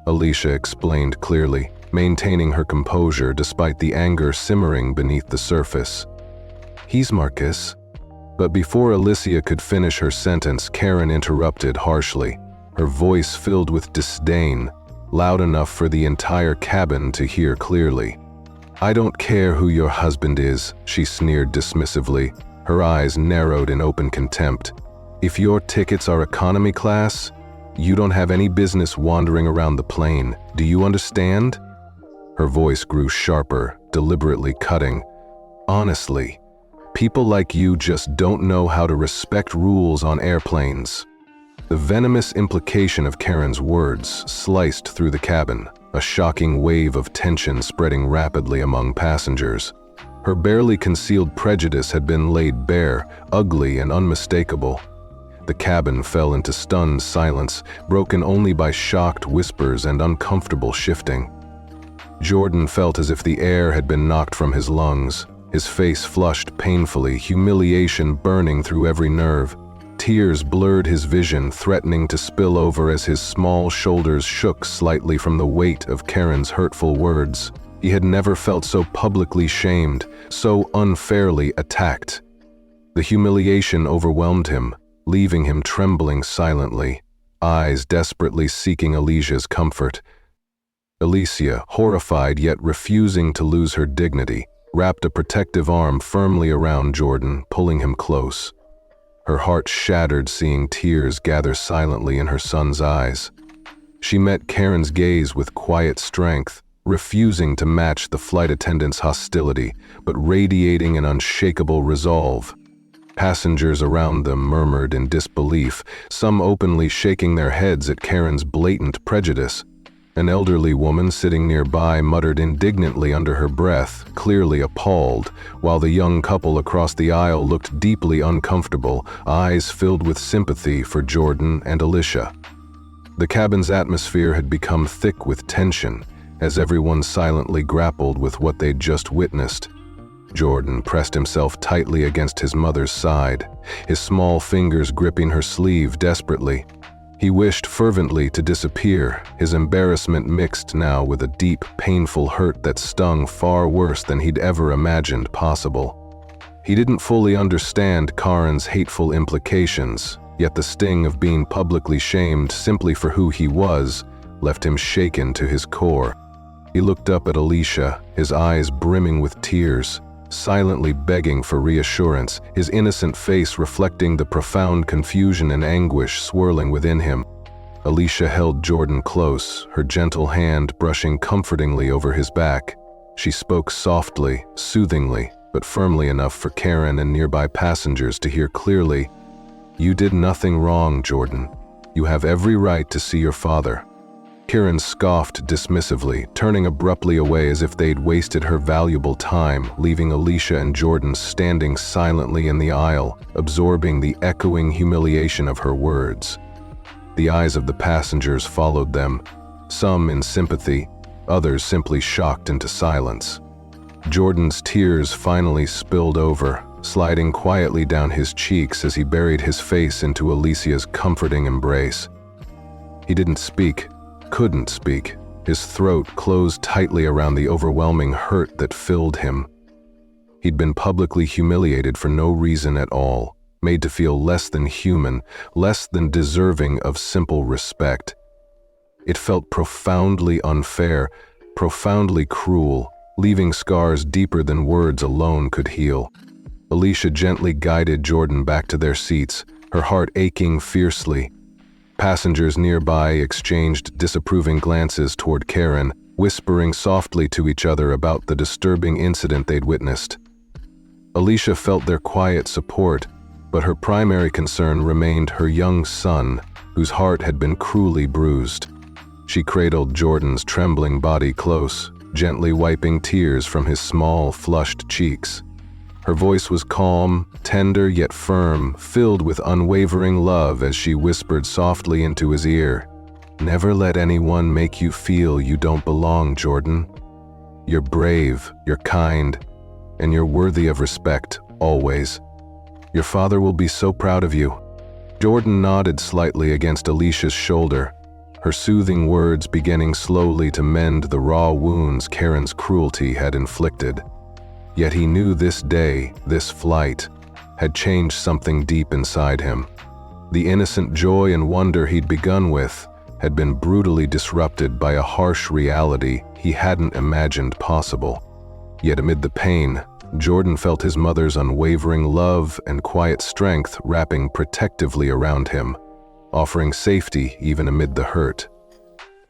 Speaker 1: Alicia explained clearly, maintaining her composure despite the anger simmering beneath the surface. He's Marcus. But before Alicia could finish her sentence, Karen interrupted harshly, her voice filled with disdain, loud enough for the entire cabin to hear clearly. I don't care who your husband is, she sneered dismissively, her eyes narrowed in open contempt. If your tickets are economy class, you don't have any business wandering around the plane. Do you understand? Her voice grew sharper, deliberately cutting. Honestly, people like you just don't know how to respect rules on airplanes. The venomous implication of Karen's words sliced through the cabin, a shocking wave of tension spreading rapidly among passengers. Her barely concealed prejudice had been laid bare, ugly and unmistakable. The cabin fell into stunned silence, broken only by shocked whispers and uncomfortable shifting. Jordan felt as if the air had been knocked from his lungs, his face flushed painfully, humiliation burning through every nerve. Tears blurred his vision, threatening to spill over as his small shoulders shook slightly from the weight of Karen's hurtful words. He had never felt so publicly shamed, so unfairly attacked. The humiliation overwhelmed him, leaving him trembling silently, eyes desperately seeking Alicia's comfort. Alicia, horrified yet refusing to lose her dignity, wrapped a protective arm firmly around Jordan, pulling him close. Her heart shattered seeing tears gather silently in her son's eyes. She met Karen's gaze with quiet strength, refusing to match the flight attendant's hostility, but radiating an unshakable resolve. Passengers around them murmured in disbelief, some openly shaking their heads at Karen's blatant prejudice. An elderly woman sitting nearby muttered indignantly under her breath, clearly appalled, while the young couple across the aisle looked deeply uncomfortable, eyes filled with sympathy for Jordan and Alicia. The cabin's atmosphere had become thick with tension, as everyone silently grappled with what they'd just witnessed. Jordan pressed himself tightly against his mother's side, his small fingers gripping her sleeve desperately. He wished fervently to disappear, his embarrassment mixed now with a deep, painful hurt that stung far worse than he'd ever imagined possible. He didn't fully understand Karen's hateful implications, yet the sting of being publicly shamed simply for who he was left him shaken to his core. He looked up at Alicia, his eyes brimming with tears, silently begging for reassurance, his innocent face reflecting the profound confusion and anguish swirling within him. Alicia held Jordan close, her gentle hand brushing comfortingly over his back. She spoke softly, soothingly, but firmly enough for Karen and nearby passengers to hear clearly. "You did nothing wrong, Jordan. You have every right to see your father." Karen scoffed dismissively, turning abruptly away as if they'd wasted her valuable time, leaving Alicia and Jordan standing silently in the aisle, absorbing the echoing humiliation of her words. The eyes of the passengers followed them, some in sympathy, others simply shocked into silence. Jordan's tears finally spilled over, sliding quietly down his cheeks as he buried his face into Alicia's comforting embrace. He didn't speak, couldn't speak. His throat closed tightly around the overwhelming hurt that filled him. He'd been publicly humiliated for no reason at all, made to feel less than human, less than deserving of simple respect. It felt profoundly unfair, profoundly cruel, leaving scars deeper than words alone could heal. Alicia gently guided Jordan back to their seats, her heart aching fiercely. Passengers nearby exchanged disapproving glances toward Karen, whispering softly to each other about the disturbing incident they'd witnessed. Alicia felt their quiet support, but her primary concern remained her young son, whose heart had been cruelly bruised. She cradled Jordan's trembling body close, gently wiping tears from his small, flushed cheeks. Her voice was calm, tender yet firm, filled with unwavering love as she whispered softly into his ear, "Never let anyone make you feel you don't belong, Jordan. You're brave, you're kind, and you're worthy of respect, always. Your father will be so proud of you." Jordan nodded slightly against Alicia's shoulder, her soothing words beginning slowly to mend the raw wounds Karen's cruelty had inflicted. Yet he knew this day, this flight, had changed something deep inside him. The innocent joy and wonder he'd begun with had been brutally disrupted by a harsh reality he hadn't imagined possible. Yet amid the pain, Jordan felt his mother's unwavering love and quiet strength wrapping protectively around him, offering safety even amid the hurt.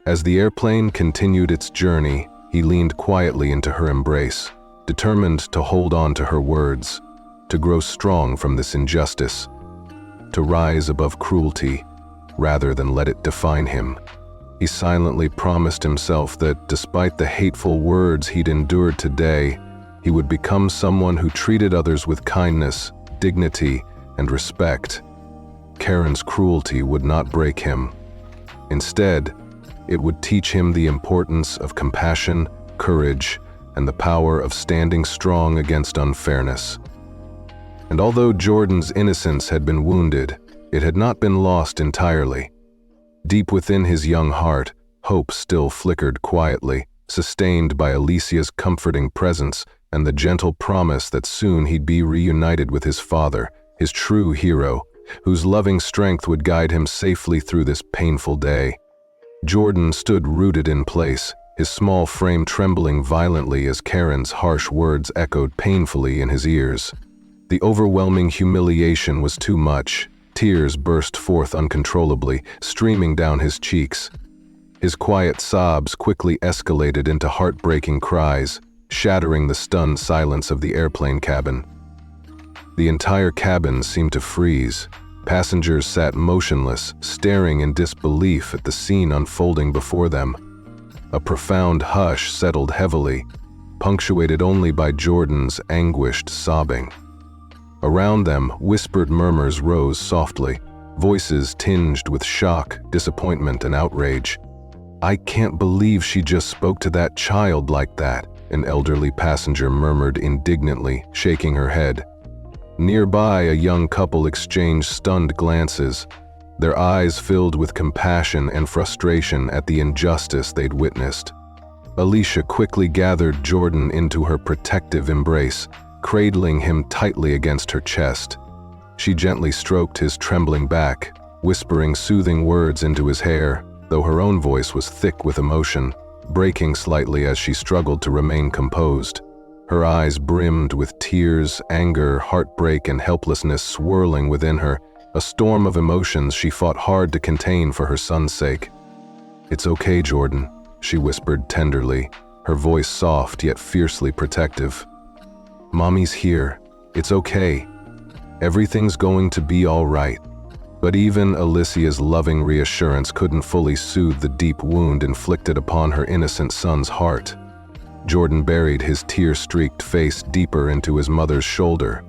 Speaker 1: As the airplane continued its journey, he leaned quietly into her embrace, determined to hold on to her words, to grow strong from this injustice, to rise above cruelty rather than let it define him. He silently promised himself that despite the hateful words he'd endured today, he would become someone who treated others with kindness, dignity, and respect. Karen's cruelty would not break him. Instead, it would teach him the importance of compassion, courage, and the power of standing strong against unfairness. And although Jordan's innocence had been wounded, it had not been lost entirely. Deep within his young heart, hope still flickered quietly, sustained by Alicia's comforting presence and the gentle promise that soon he'd be reunited with his father, his true hero, whose loving strength would guide him safely through this painful day. Jordan stood rooted in place, his small frame trembling violently as Karen's harsh words echoed painfully in his ears. The overwhelming humiliation was too much. Tears burst forth uncontrollably, streaming down his cheeks. His quiet sobs quickly escalated into heartbreaking cries, shattering the stunned silence of the airplane cabin. The entire cabin seemed to freeze. Passengers sat motionless, staring in disbelief at the scene unfolding before them. A profound hush settled heavily, punctuated only by Jordan's anguished sobbing. Around them, whispered murmurs rose softly, voices tinged with shock, disappointment, and outrage. "I can't believe she just spoke to that child like that," an elderly passenger murmured indignantly, shaking her head. Nearby, a young couple exchanged stunned glances, their eyes filled with compassion and frustration at the injustice they'd witnessed. Alicia quickly gathered Jordan into her protective embrace, cradling him tightly against her chest. She gently stroked his trembling back, whispering soothing words into his hair, though her own voice was thick with emotion, breaking slightly as she struggled to remain composed. Her eyes brimmed with tears, anger, heartbreak, and helplessness swirling within her, a storm of emotions she fought hard to contain for her son's sake. "It's okay, Jordan," she whispered tenderly, her voice soft yet fiercely protective. "Mommy's here. It's okay. Everything's going to be all right." But even Alicia's loving reassurance couldn't fully soothe the deep wound inflicted upon her innocent son's heart. Jordan buried his tear-streaked face deeper into his mother's shoulder,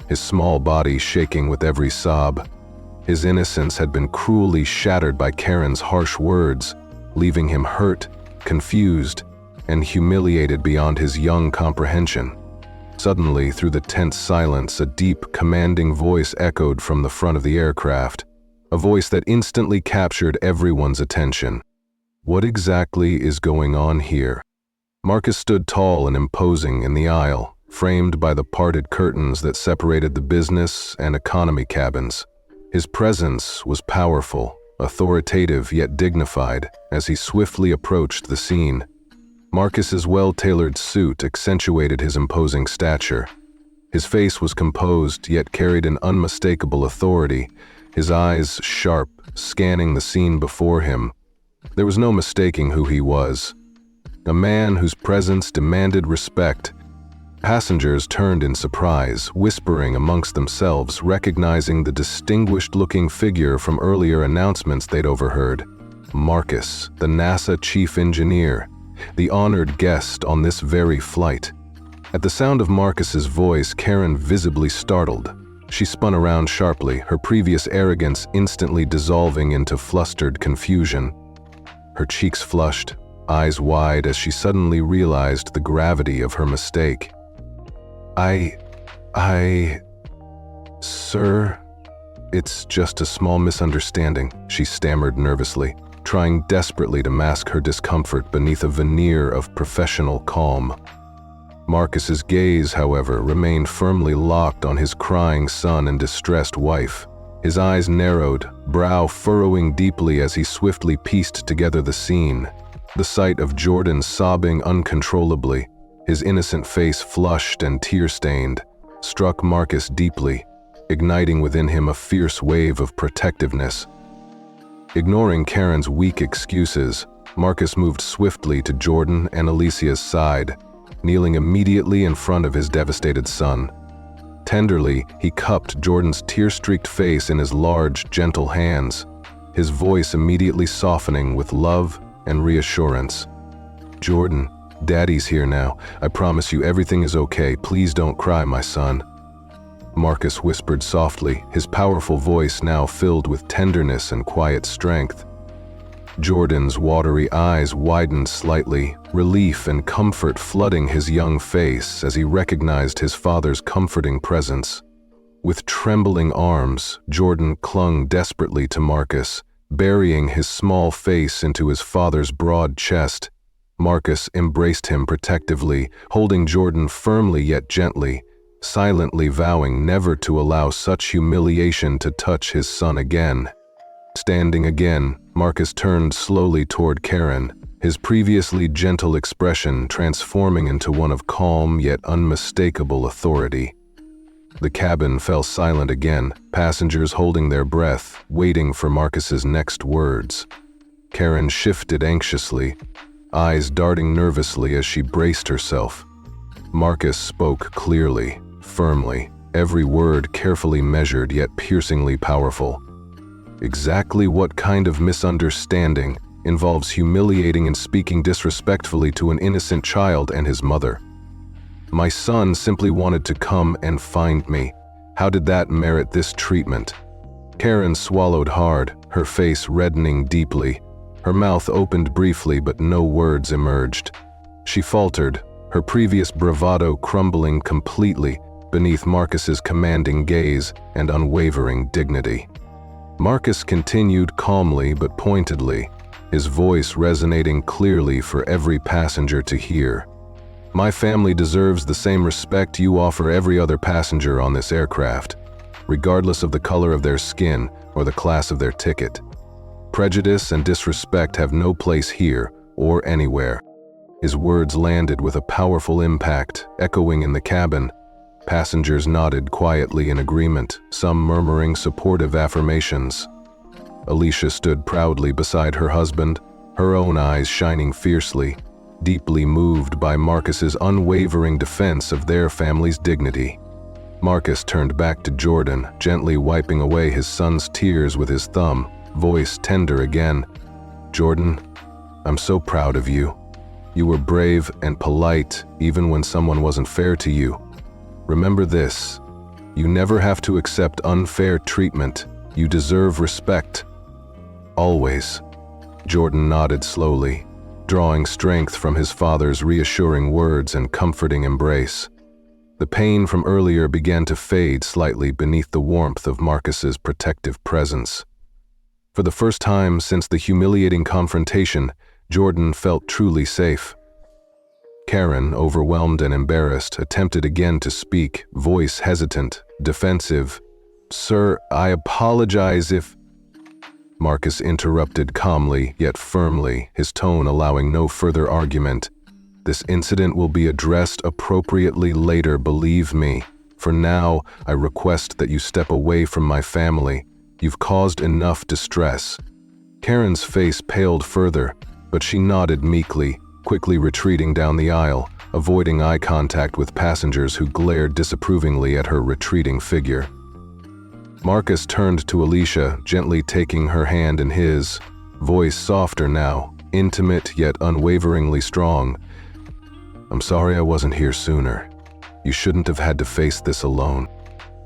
Speaker 1: his small body shaking with every sob. His innocence had been cruelly shattered by Karen's harsh words, leaving him hurt, confused, and humiliated beyond his young comprehension. Suddenly, through the tense silence, a deep, commanding voice echoed from the front of the aircraft, a voice that instantly captured everyone's attention. What exactly is going on here? Marcus stood tall and imposing in the aisle, framed by the parted curtains that separated the business and economy cabins. His presence was powerful, authoritative yet dignified, as he swiftly approached the scene. Marcus's well-tailored suit accentuated his imposing stature. His face was composed yet carried an unmistakable authority, his eyes sharp, scanning the scene before him. There was no mistaking who he was. A man whose presence demanded respect. Passengers turned in surprise, whispering amongst themselves, recognizing the distinguished-looking figure from earlier announcements they'd overheard. Marcus, the NASA chief engineer, the honored guest on this very flight. At the sound of Marcus's voice, Karen visibly startled. She spun around sharply, her previous arrogance instantly dissolving into flustered confusion. Her cheeks flushed, eyes wide as she suddenly realized the gravity of her mistake. Sir, it's just a small misunderstanding," she stammered nervously, trying desperately to mask her discomfort beneath a veneer of professional calm. Marcus's gaze, however, remained firmly locked on his crying son and distressed wife. His eyes narrowed, brow furrowing deeply as he swiftly pieced together the scene. The sight of Jordan sobbing uncontrollably, his innocent face flushed and tear-stained, struck Marcus deeply, igniting within him a fierce wave of protectiveness. Ignoring Karen's weak excuses, Marcus moved swiftly to Jordan and Alicia's side, kneeling immediately in front of his devastated son. Tenderly, he cupped Jordan's tear-streaked face in his large, gentle hands, his voice immediately softening with love and reassurance. "Jordan, Daddy's here now. I promise you everything is okay. Please don't cry, my son." Marcus whispered softly, his powerful voice now filled with tenderness and quiet strength. Jordan's watery eyes widened slightly, relief and comfort flooding his young face as he recognized his father's comforting presence. With trembling arms, Jordan clung desperately to Marcus, burying his small face into his father's broad chest. Marcus embraced him protectively, holding Jordan firmly yet gently, silently vowing never to allow such humiliation to touch his son again. Standing again, Marcus turned slowly toward Karen, his previously gentle expression transforming into one of calm yet unmistakable authority. The cabin fell silent again, passengers holding their breath, waiting for Marcus's next words. Karen shifted anxiously, eyes darting nervously as she braced herself. Marcus spoke clearly, firmly, every word carefully measured yet piercingly powerful. Exactly what kind of misunderstanding involves humiliating and speaking disrespectfully to an innocent child and his mother? My son simply wanted to come and find me. How did that merit this treatment? Karen swallowed hard, her face reddening deeply. Her mouth opened briefly, but no words emerged. She faltered, her previous bravado crumbling completely beneath Marcus's commanding gaze and unwavering dignity. Marcus continued calmly but pointedly, his voice resonating clearly for every passenger to hear. "My family deserves the same respect you offer every other passenger on this aircraft, regardless of the color of their skin or the class of their ticket. Prejudice and disrespect have no place here or anywhere." His words landed with a powerful impact, echoing in the cabin. Passengers nodded quietly in agreement, some murmuring supportive affirmations. Alicia stood proudly beside her husband, her own eyes shining fiercely, deeply moved by Marcus's unwavering defense of their family's dignity. Marcus turned back to Jordan, gently wiping away his son's tears with his thumb, voice tender again. "Jordan, I'm so proud of you. You were brave and polite even when someone wasn't fair to you. Remember this, you never have to accept unfair treatment. You deserve respect. Always." Jordan nodded slowly, drawing strength from his father's reassuring words and comforting embrace. The pain from earlier began to fade slightly beneath the warmth of Marcus's protective presence. For the first time since the humiliating confrontation, Jordan felt truly safe. Karen, overwhelmed and embarrassed, attempted again to speak, voice hesitant, defensive. "Sir, I apologize if—" Marcus interrupted calmly yet firmly, his tone allowing no further argument. "This incident will be addressed appropriately later, believe me. For now, I request that you step away from my family. You've caused enough distress." Karen's face paled further, but she nodded meekly, quickly retreating down the aisle, avoiding eye contact with passengers who glared disapprovingly at her retreating figure. Marcus turned to Alicia, gently taking her hand in his, voice softer now, intimate yet unwaveringly strong. "I'm sorry I wasn't here sooner. You shouldn't have had to face this alone."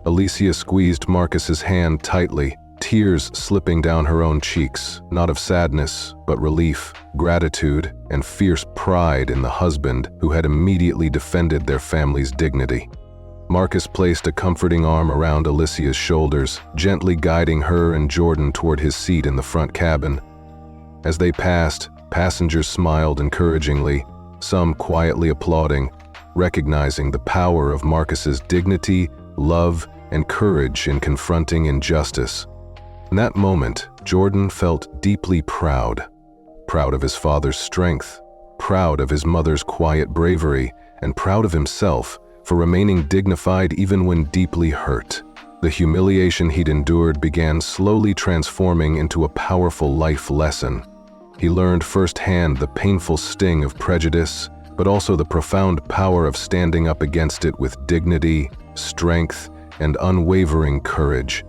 Speaker 1: Alicia squeezed Marcus's hand tightly, tears slipping down her own cheeks, not of sadness, but relief, gratitude, and fierce pride in the husband who had immediately defended their family's dignity. Marcus placed a comforting arm around Alicia's shoulders, gently guiding her and Jordan toward his seat in the front cabin. As they passed, passengers smiled encouragingly, some quietly applauding, recognizing the power of Marcus's dignity, love, and courage in confronting injustice. In that moment, Jordan felt deeply proud of his father's strength, proud of his mother's quiet bravery, and proud of himself for remaining dignified even when deeply hurt. The humiliation he'd endured began slowly transforming into a powerful life lesson. He learned firsthand the painful sting of prejudice, but also the profound power of standing up against it with dignity, strength, and unwavering courage.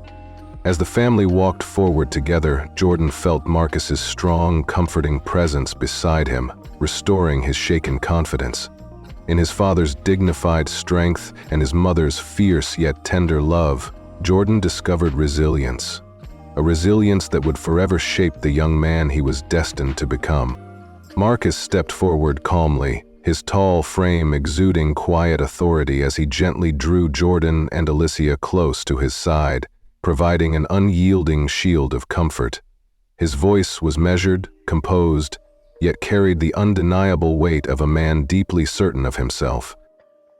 Speaker 1: As the family walked forward together, Jordan felt Marcus's strong, comforting presence beside him, restoring his shaken confidence. In his father's dignified strength and his mother's fierce yet tender love, Jordan discovered resilience, a resilience that would forever shape the young man he was destined to become. Marcus stepped forward calmly, his tall frame exuding quiet authority as he gently drew Jordan and Alicia close to his side, providing an unyielding shield of comfort. His voice was measured, composed, yet carried the undeniable weight of a man deeply certain of himself.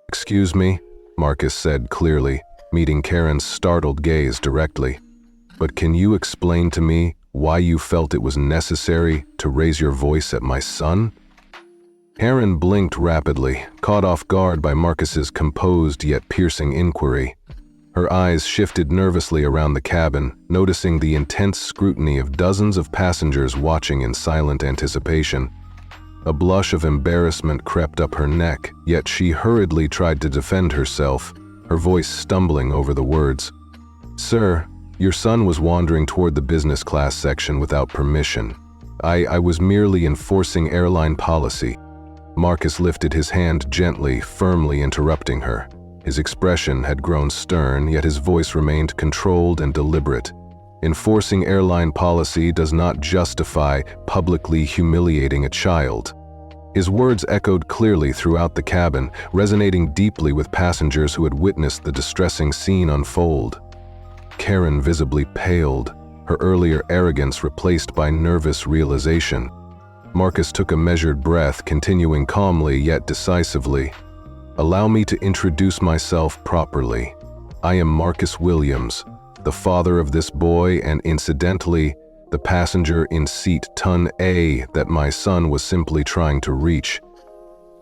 Speaker 1: "Excuse me," Marcus said clearly, meeting Karen's startled gaze directly. "But can you explain to me why you felt it was necessary to raise your voice at my son?" Karen blinked rapidly, caught off guard by Marcus's composed yet piercing inquiry. Her eyes shifted nervously around the cabin, noticing the intense scrutiny of dozens of passengers watching in silent anticipation. A blush of embarrassment crept up her neck, yet she hurriedly tried to defend herself, her voice stumbling over the words. "Sir, your son was wandering toward the business class section without permission. I was merely enforcing airline policy." Marcus lifted his hand gently, firmly interrupting her. His expression had grown stern, yet his voice remained controlled and deliberate. Enforcing airline policy does not justify publicly humiliating a child. His words echoed clearly throughout the cabin, resonating deeply with passengers who had witnessed the distressing scene unfold. Karen visibly paled, her earlier arrogance replaced by nervous realization. Marcus took a measured breath, continuing calmly yet decisively. "Allow me to introduce myself properly. I am Marcus Williams, the father of this boy and, incidentally, the passenger in seat ton A that my son was simply trying to reach.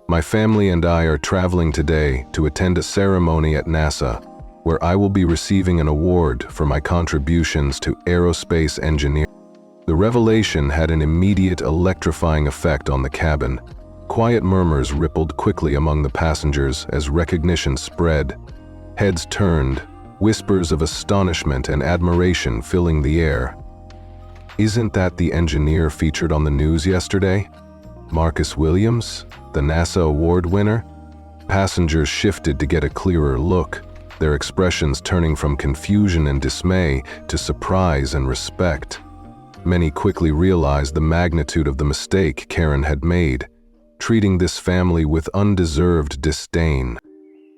Speaker 1: My family and I are traveling today to attend a ceremony at NASA, where I will be receiving an award for my contributions to aerospace engineering." The revelation had an immediate electrifying effect on the cabin. Quiet murmurs rippled quickly among the passengers as recognition spread. Heads turned, whispers of astonishment and admiration filling the air. "Isn't that the engineer featured on the news yesterday? Marcus Williams, the NASA award winner?" Passengers shifted to get a clearer look, their expressions turning from confusion and dismay to surprise and respect. Many quickly realized the magnitude of the mistake Karen had made, treating this family with undeserved disdain.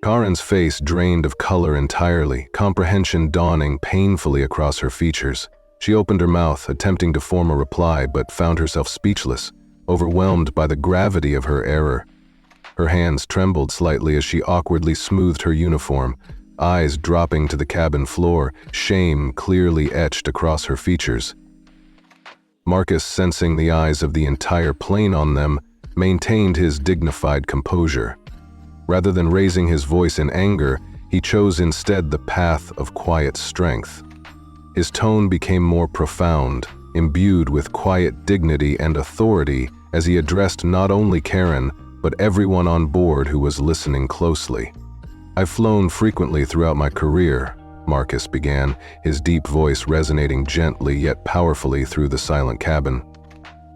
Speaker 1: Karen's face drained of color entirely, comprehension dawning painfully across her features. She opened her mouth, attempting to form a reply, but found herself speechless, overwhelmed by the gravity of her error. Her hands trembled slightly as she awkwardly smoothed her uniform, eyes dropping to the cabin floor, shame clearly etched across her features. Marcus, sensing the eyes of the entire plane on them, maintained his dignified composure. Rather than raising his voice in anger, he chose instead the path of quiet strength. His tone became more profound, imbued with quiet dignity and authority as he addressed not only Karen, but everyone on board who was listening closely. "I've flown frequently throughout my career," Marcus began, his deep voice resonating gently yet powerfully through the silent cabin.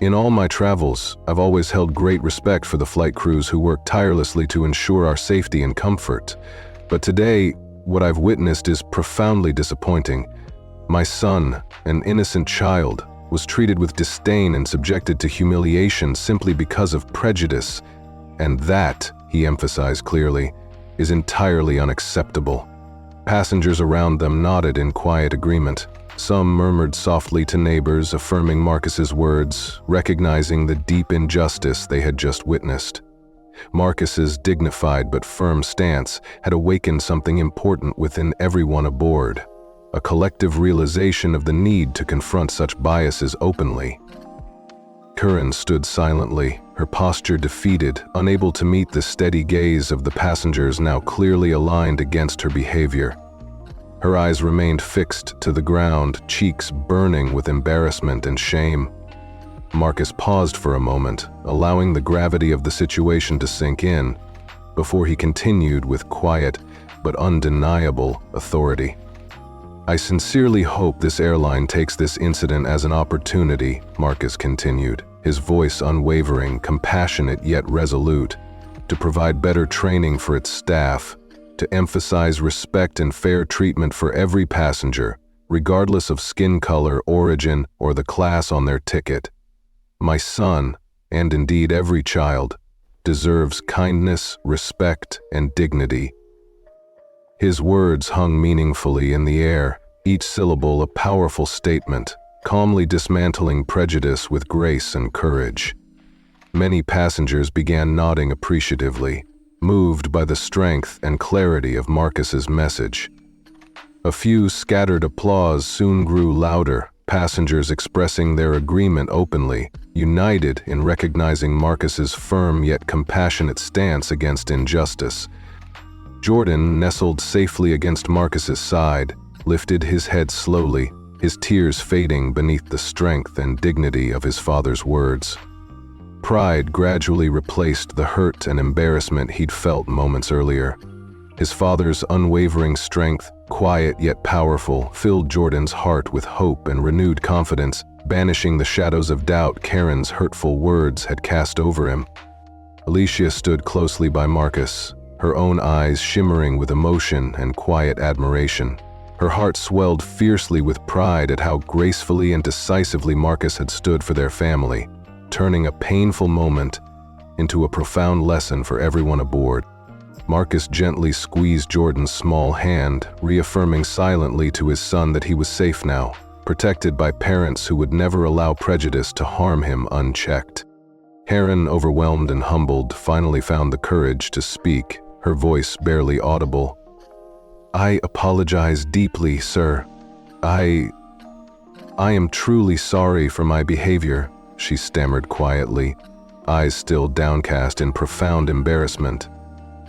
Speaker 1: "In all my travels, I've always held great respect for the flight crews who work tirelessly to ensure our safety and comfort. But today, what I've witnessed is profoundly disappointing. My son, an innocent child, was treated with disdain and subjected to humiliation simply because of prejudice. And that," he emphasized clearly, "is entirely unacceptable." Passengers around them nodded in quiet agreement. Some murmured softly to neighbors, affirming Marcus's words, recognizing the deep injustice they had just witnessed. Marcus's dignified but firm stance had awakened something important within everyone aboard, a collective realization of the need to confront such biases openly. Karen stood silently, her posture defeated, unable to meet the steady gaze of the passengers now clearly aligned against her behavior. Her eyes remained fixed to the ground, cheeks burning with embarrassment and shame. Marcus paused for a moment, allowing the gravity of the situation to sink in, before he continued with quiet but undeniable authority. "I sincerely hope this airline takes this incident as an opportunity," Marcus continued, his voice unwavering, compassionate yet resolute, "to provide better training for its staff, to emphasize respect and fair treatment for every passenger, regardless of skin color, origin, or the class on their ticket. My son, and indeed every child, deserves kindness, respect, and dignity." His words hung meaningfully in the air, each syllable a powerful statement, calmly dismantling prejudice with grace and courage. Many passengers began nodding appreciatively, moved by the strength and clarity of Marcus's message. A few scattered applause soon grew louder, passengers expressing their agreement openly, united in recognizing Marcus's firm yet compassionate stance against injustice. Jordan, nestled safely against Marcus's side, lifted his head slowly, his tears fading beneath the strength and dignity of his father's words. Pride gradually replaced the hurt and embarrassment he'd felt moments earlier. His father's unwavering strength, quiet yet powerful, filled Jordan's heart with hope and renewed confidence, banishing the shadows of doubt Karen's hurtful words had cast over him. Alicia stood closely by Marcus, her own eyes shimmering with emotion and quiet admiration. Her heart swelled fiercely with pride at how gracefully and decisively Marcus had stood for their family, turning a painful moment into a profound lesson for everyone aboard. Marcus gently squeezed Jordan's small hand, reaffirming silently to his son that he was safe now, protected by parents who would never allow prejudice to harm him unchecked. Karen, overwhelmed and humbled, finally found the courage to speak, her voice barely audible. "I apologize deeply, sir. I am truly sorry for my behavior," she stammered quietly, eyes still downcast in profound embarrassment.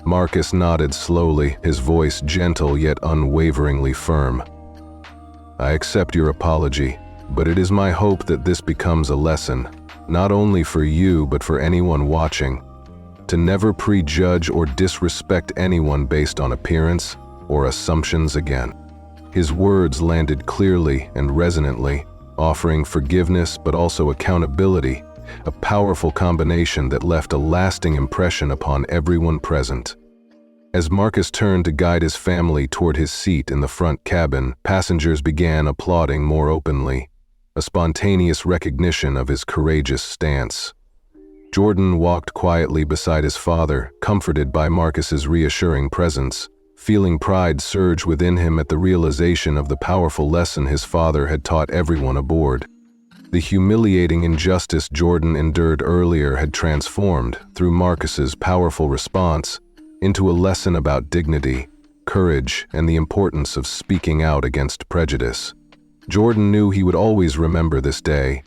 Speaker 1: Marcus nodded slowly, his voice gentle yet unwaveringly firm. "I accept your apology, but it is my hope that this becomes a lesson, not only for you but for anyone watching, to never prejudge or disrespect anyone based on appearance or assumptions again." His words landed clearly and resonantly, offering forgiveness but also accountability, a powerful combination that left a lasting impression upon everyone present. As Marcus turned to guide his family toward his seat in the front cabin, passengers began applauding more openly, a spontaneous recognition of his courageous stance. Jordan walked quietly beside his father, comforted by Marcus's reassuring presence, feeling pride surge within him at the realization of the powerful lesson his father had taught everyone aboard. The humiliating injustice Jordan endured earlier had transformed, through Marcus's powerful response, into a lesson about dignity, courage, and the importance of speaking out against prejudice. Jordan knew he would always remember this day,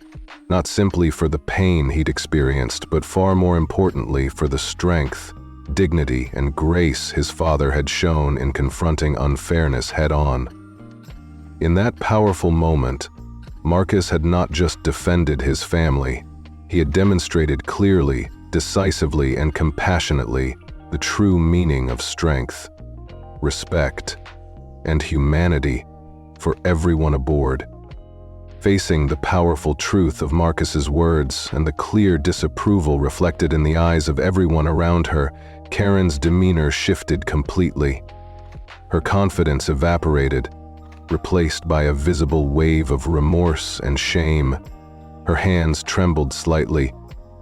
Speaker 1: not simply for the pain he'd experienced, but far more importantly for the strength, dignity, and grace his father had shown in confronting unfairness head-on. In that powerful moment, Marcus had not just defended his family, he had demonstrated clearly, decisively, and compassionately the true meaning of strength, respect, and humanity for everyone aboard. Facing the powerful truth of Marcus's words and the clear disapproval reflected in the eyes of everyone around her, Karen's demeanor shifted completely. Her confidence evaporated, replaced by a visible wave of remorse and shame. Her hands trembled slightly,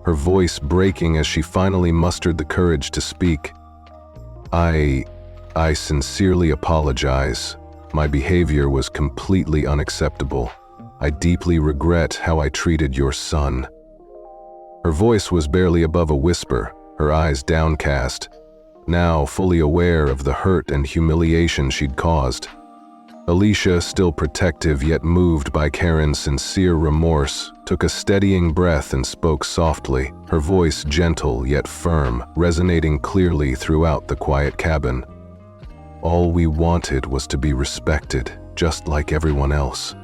Speaker 1: her voice breaking as she finally mustered the courage to speak. I sincerely apologize. My behavior was completely unacceptable. I deeply regret how I treated your son." Her voice was barely above a whisper, her eyes downcast, now fully aware of the hurt and humiliation she'd caused. Alicia, still protective yet moved by Karen's sincere remorse, took a steadying breath and spoke softly, her voice gentle yet firm, resonating clearly throughout the quiet cabin. "All we wanted was to be respected, just like everyone else."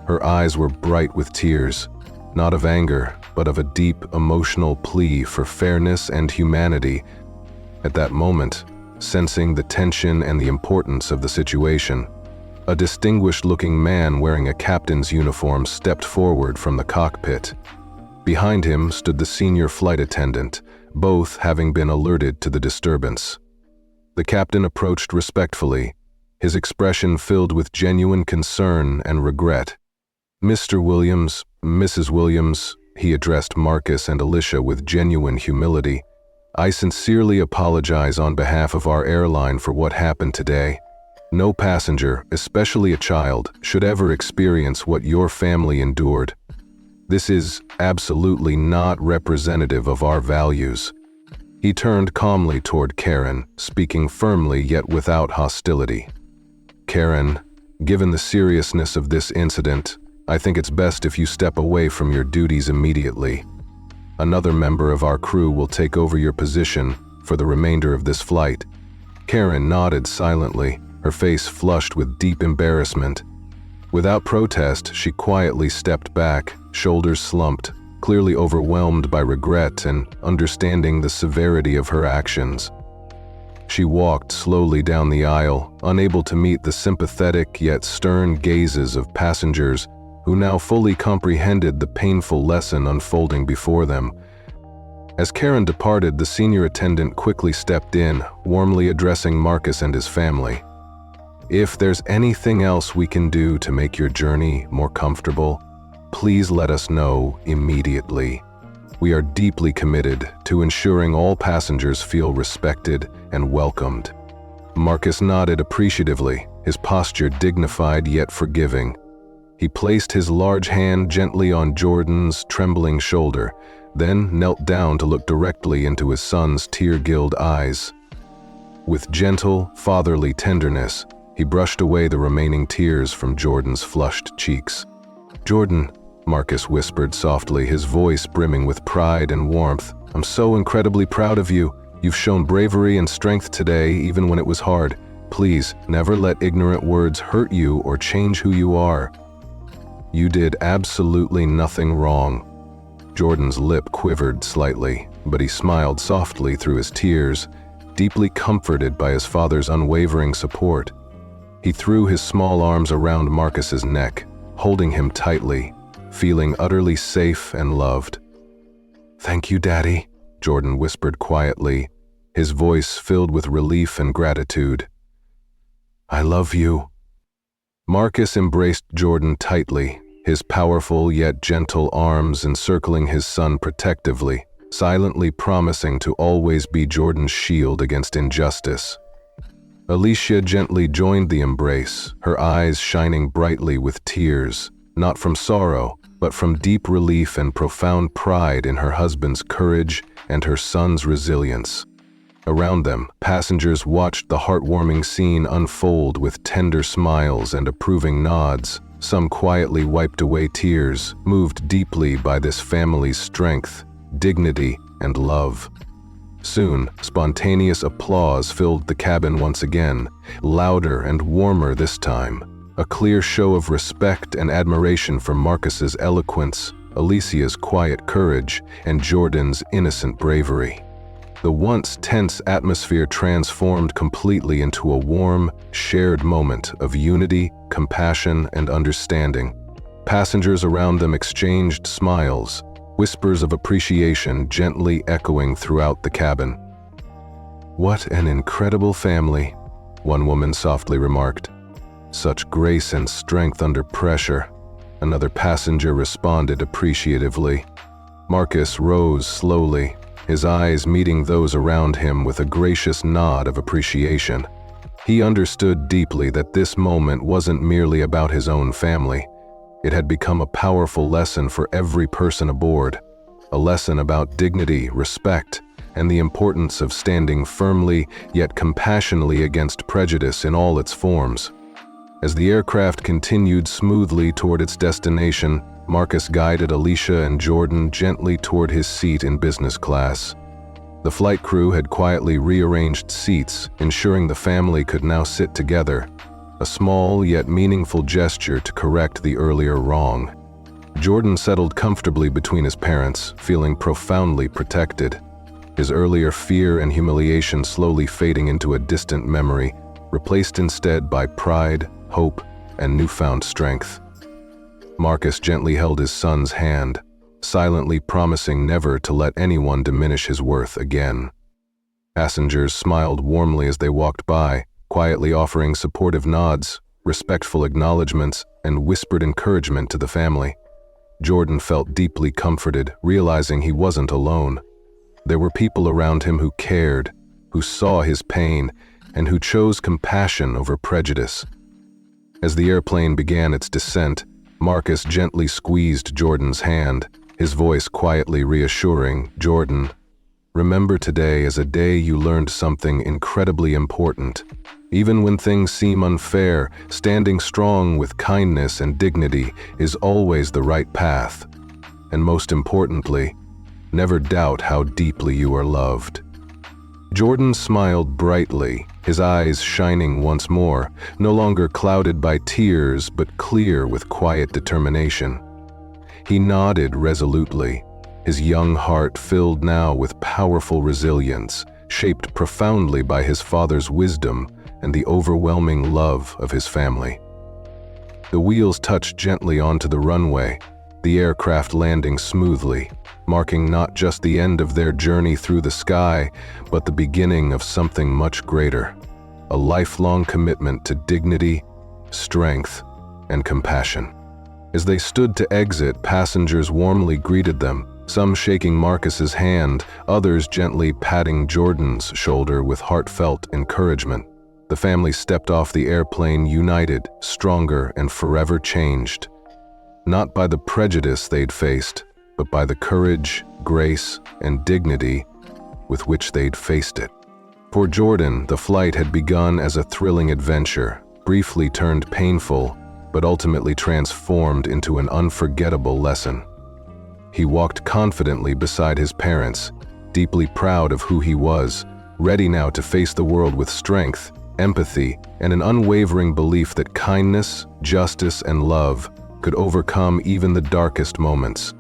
Speaker 1: Her eyes were bright with tears, not of anger, but of a deep emotional plea for fairness and humanity. At that moment, sensing the tension and the importance of the situation, a distinguished-looking man wearing a captain's uniform stepped forward from the cockpit. Behind him stood the senior flight attendant, both having been alerted to the disturbance. The captain approached respectfully, his expression filled with genuine concern and regret. "Mr. Williams, Mrs. Williams," he addressed Marcus and Alicia with genuine humility, "I sincerely apologize on behalf of our airline for what happened today. No passenger, especially a child, should ever experience what your family endured. This is absolutely not representative of our values." He turned calmly toward Karen, speaking firmly yet without hostility. "Karen, given the seriousness of this incident, I think it's best if you step away from your duties immediately. Another member of our crew will take over your position for the remainder of this flight." Karen nodded silently, her face flushed with deep embarrassment. Without protest, she quietly stepped back, shoulders slumped, clearly overwhelmed by regret and understanding the severity of her actions. She walked slowly down the aisle, unable to meet the sympathetic yet stern gazes of passengers who now fully comprehended the painful lesson unfolding before them. As Karen departed, the senior attendant quickly stepped in, warmly addressing Marcus and his family. If there's anything else we can do to make your journey more comfortable, please let us know immediately. We are deeply committed to ensuring all passengers feel respected and welcomed." Marcus nodded appreciatively, his posture dignified yet forgiving. He placed his large hand gently on Jordan's trembling shoulder, then knelt down to look directly into his son's tear-filled eyes. With gentle, fatherly tenderness, he brushed away the remaining tears from Jordan's flushed cheeks. "Jordan," Marcus whispered softly, his voice brimming with pride and warmth, "I'm so incredibly proud of you. You've shown bravery and strength today, even when it was hard. Please, never let ignorant words hurt you or change who you are. You did absolutely nothing wrong." Jordan's lip quivered slightly, but he smiled softly through his tears, deeply comforted by his father's unwavering support. He threw his small arms around Marcus's neck, holding him tightly, feeling utterly safe and loved. "Thank you, Daddy," Jordan whispered quietly, his voice filled with relief and gratitude. "I love you." Marcus embraced Jordan tightly, his powerful yet gentle arms encircling his son protectively, silently promising to always be Jordan's shield against injustice. Alicia gently joined the embrace, her eyes shining brightly with tears, not from sorrow, but from deep relief and profound pride in her husband's courage and her son's resilience. Around them, passengers watched the heartwarming scene unfold with tender smiles and approving nods. Some quietly wiped away tears, moved deeply by this family's strength, dignity, and love. Soon, spontaneous applause filled the cabin once again, louder and warmer this time, a clear show of respect and admiration for Marcus's eloquence, Alicia's quiet courage, and Jordan's innocent bravery. The once tense atmosphere transformed completely into a warm, shared moment of unity, compassion, and understanding. Passengers around them exchanged smiles, whispers of appreciation gently echoing throughout the cabin. "What an incredible family," one woman softly remarked. "Such grace and strength under pressure," another passenger responded appreciatively. Marcus rose slowly, his eyes meeting those around him with a gracious nod of appreciation. He understood deeply that this moment wasn't merely about his own family. It had become a powerful lesson for every person aboard, a lesson about dignity, respect, and the importance of standing firmly yet compassionately against prejudice in all its forms. As the aircraft continued smoothly toward its destination, Marcus guided Alicia and Jordan gently toward his seat in business class. The flight crew had quietly rearranged seats, ensuring the family could now sit together, a small yet meaningful gesture to correct the earlier wrong. Jordan settled comfortably between his parents, feeling profoundly protected, his earlier fear and humiliation slowly fading into a distant memory, replaced instead by pride, hope, and newfound strength. Marcus gently held his son's hand, silently promising never to let anyone diminish his worth again. Passengers smiled warmly as they walked by, quietly offering supportive nods, respectful acknowledgments, and whispered encouragement to the family. Jordan felt deeply comforted, realizing he wasn't alone. There were people around him who cared, who saw his pain, and who chose compassion over prejudice. As the airplane began its descent, Marcus gently squeezed Jordan's hand, his voice quietly reassuring, "Jordan, remember today as a day you learned something incredibly important. Even when things seem unfair, standing strong with kindness and dignity is always the right path. And most importantly, never doubt how deeply you are loved." Jordan smiled brightly, his eyes shining once more, no longer clouded by tears but clear with quiet determination. He nodded resolutely, his young heart filled now with powerful resilience, shaped profoundly by his father's wisdom and the overwhelming love of his family. The wheels touched gently onto the runway, the aircraft landing smoothly, marking not just the end of their journey through the sky, but the beginning of something much greater. a lifelong commitment to dignity, strength, and compassion. As they stood to exit, passengers warmly greeted them, some shaking Marcus's hand, others gently patting Jordan's shoulder with heartfelt encouragement. The family stepped off the airplane united, stronger, and forever changed. Not by the prejudice they'd faced, but by the courage, grace, and dignity with which they'd faced it. For Jordan, the flight had begun as a thrilling adventure, briefly turned painful, but ultimately transformed into an unforgettable lesson. He walked confidently beside his parents, deeply proud of who he was, ready now to face the world with strength, empathy, and an unwavering belief that kindness, justice, and love could overcome even the darkest moments.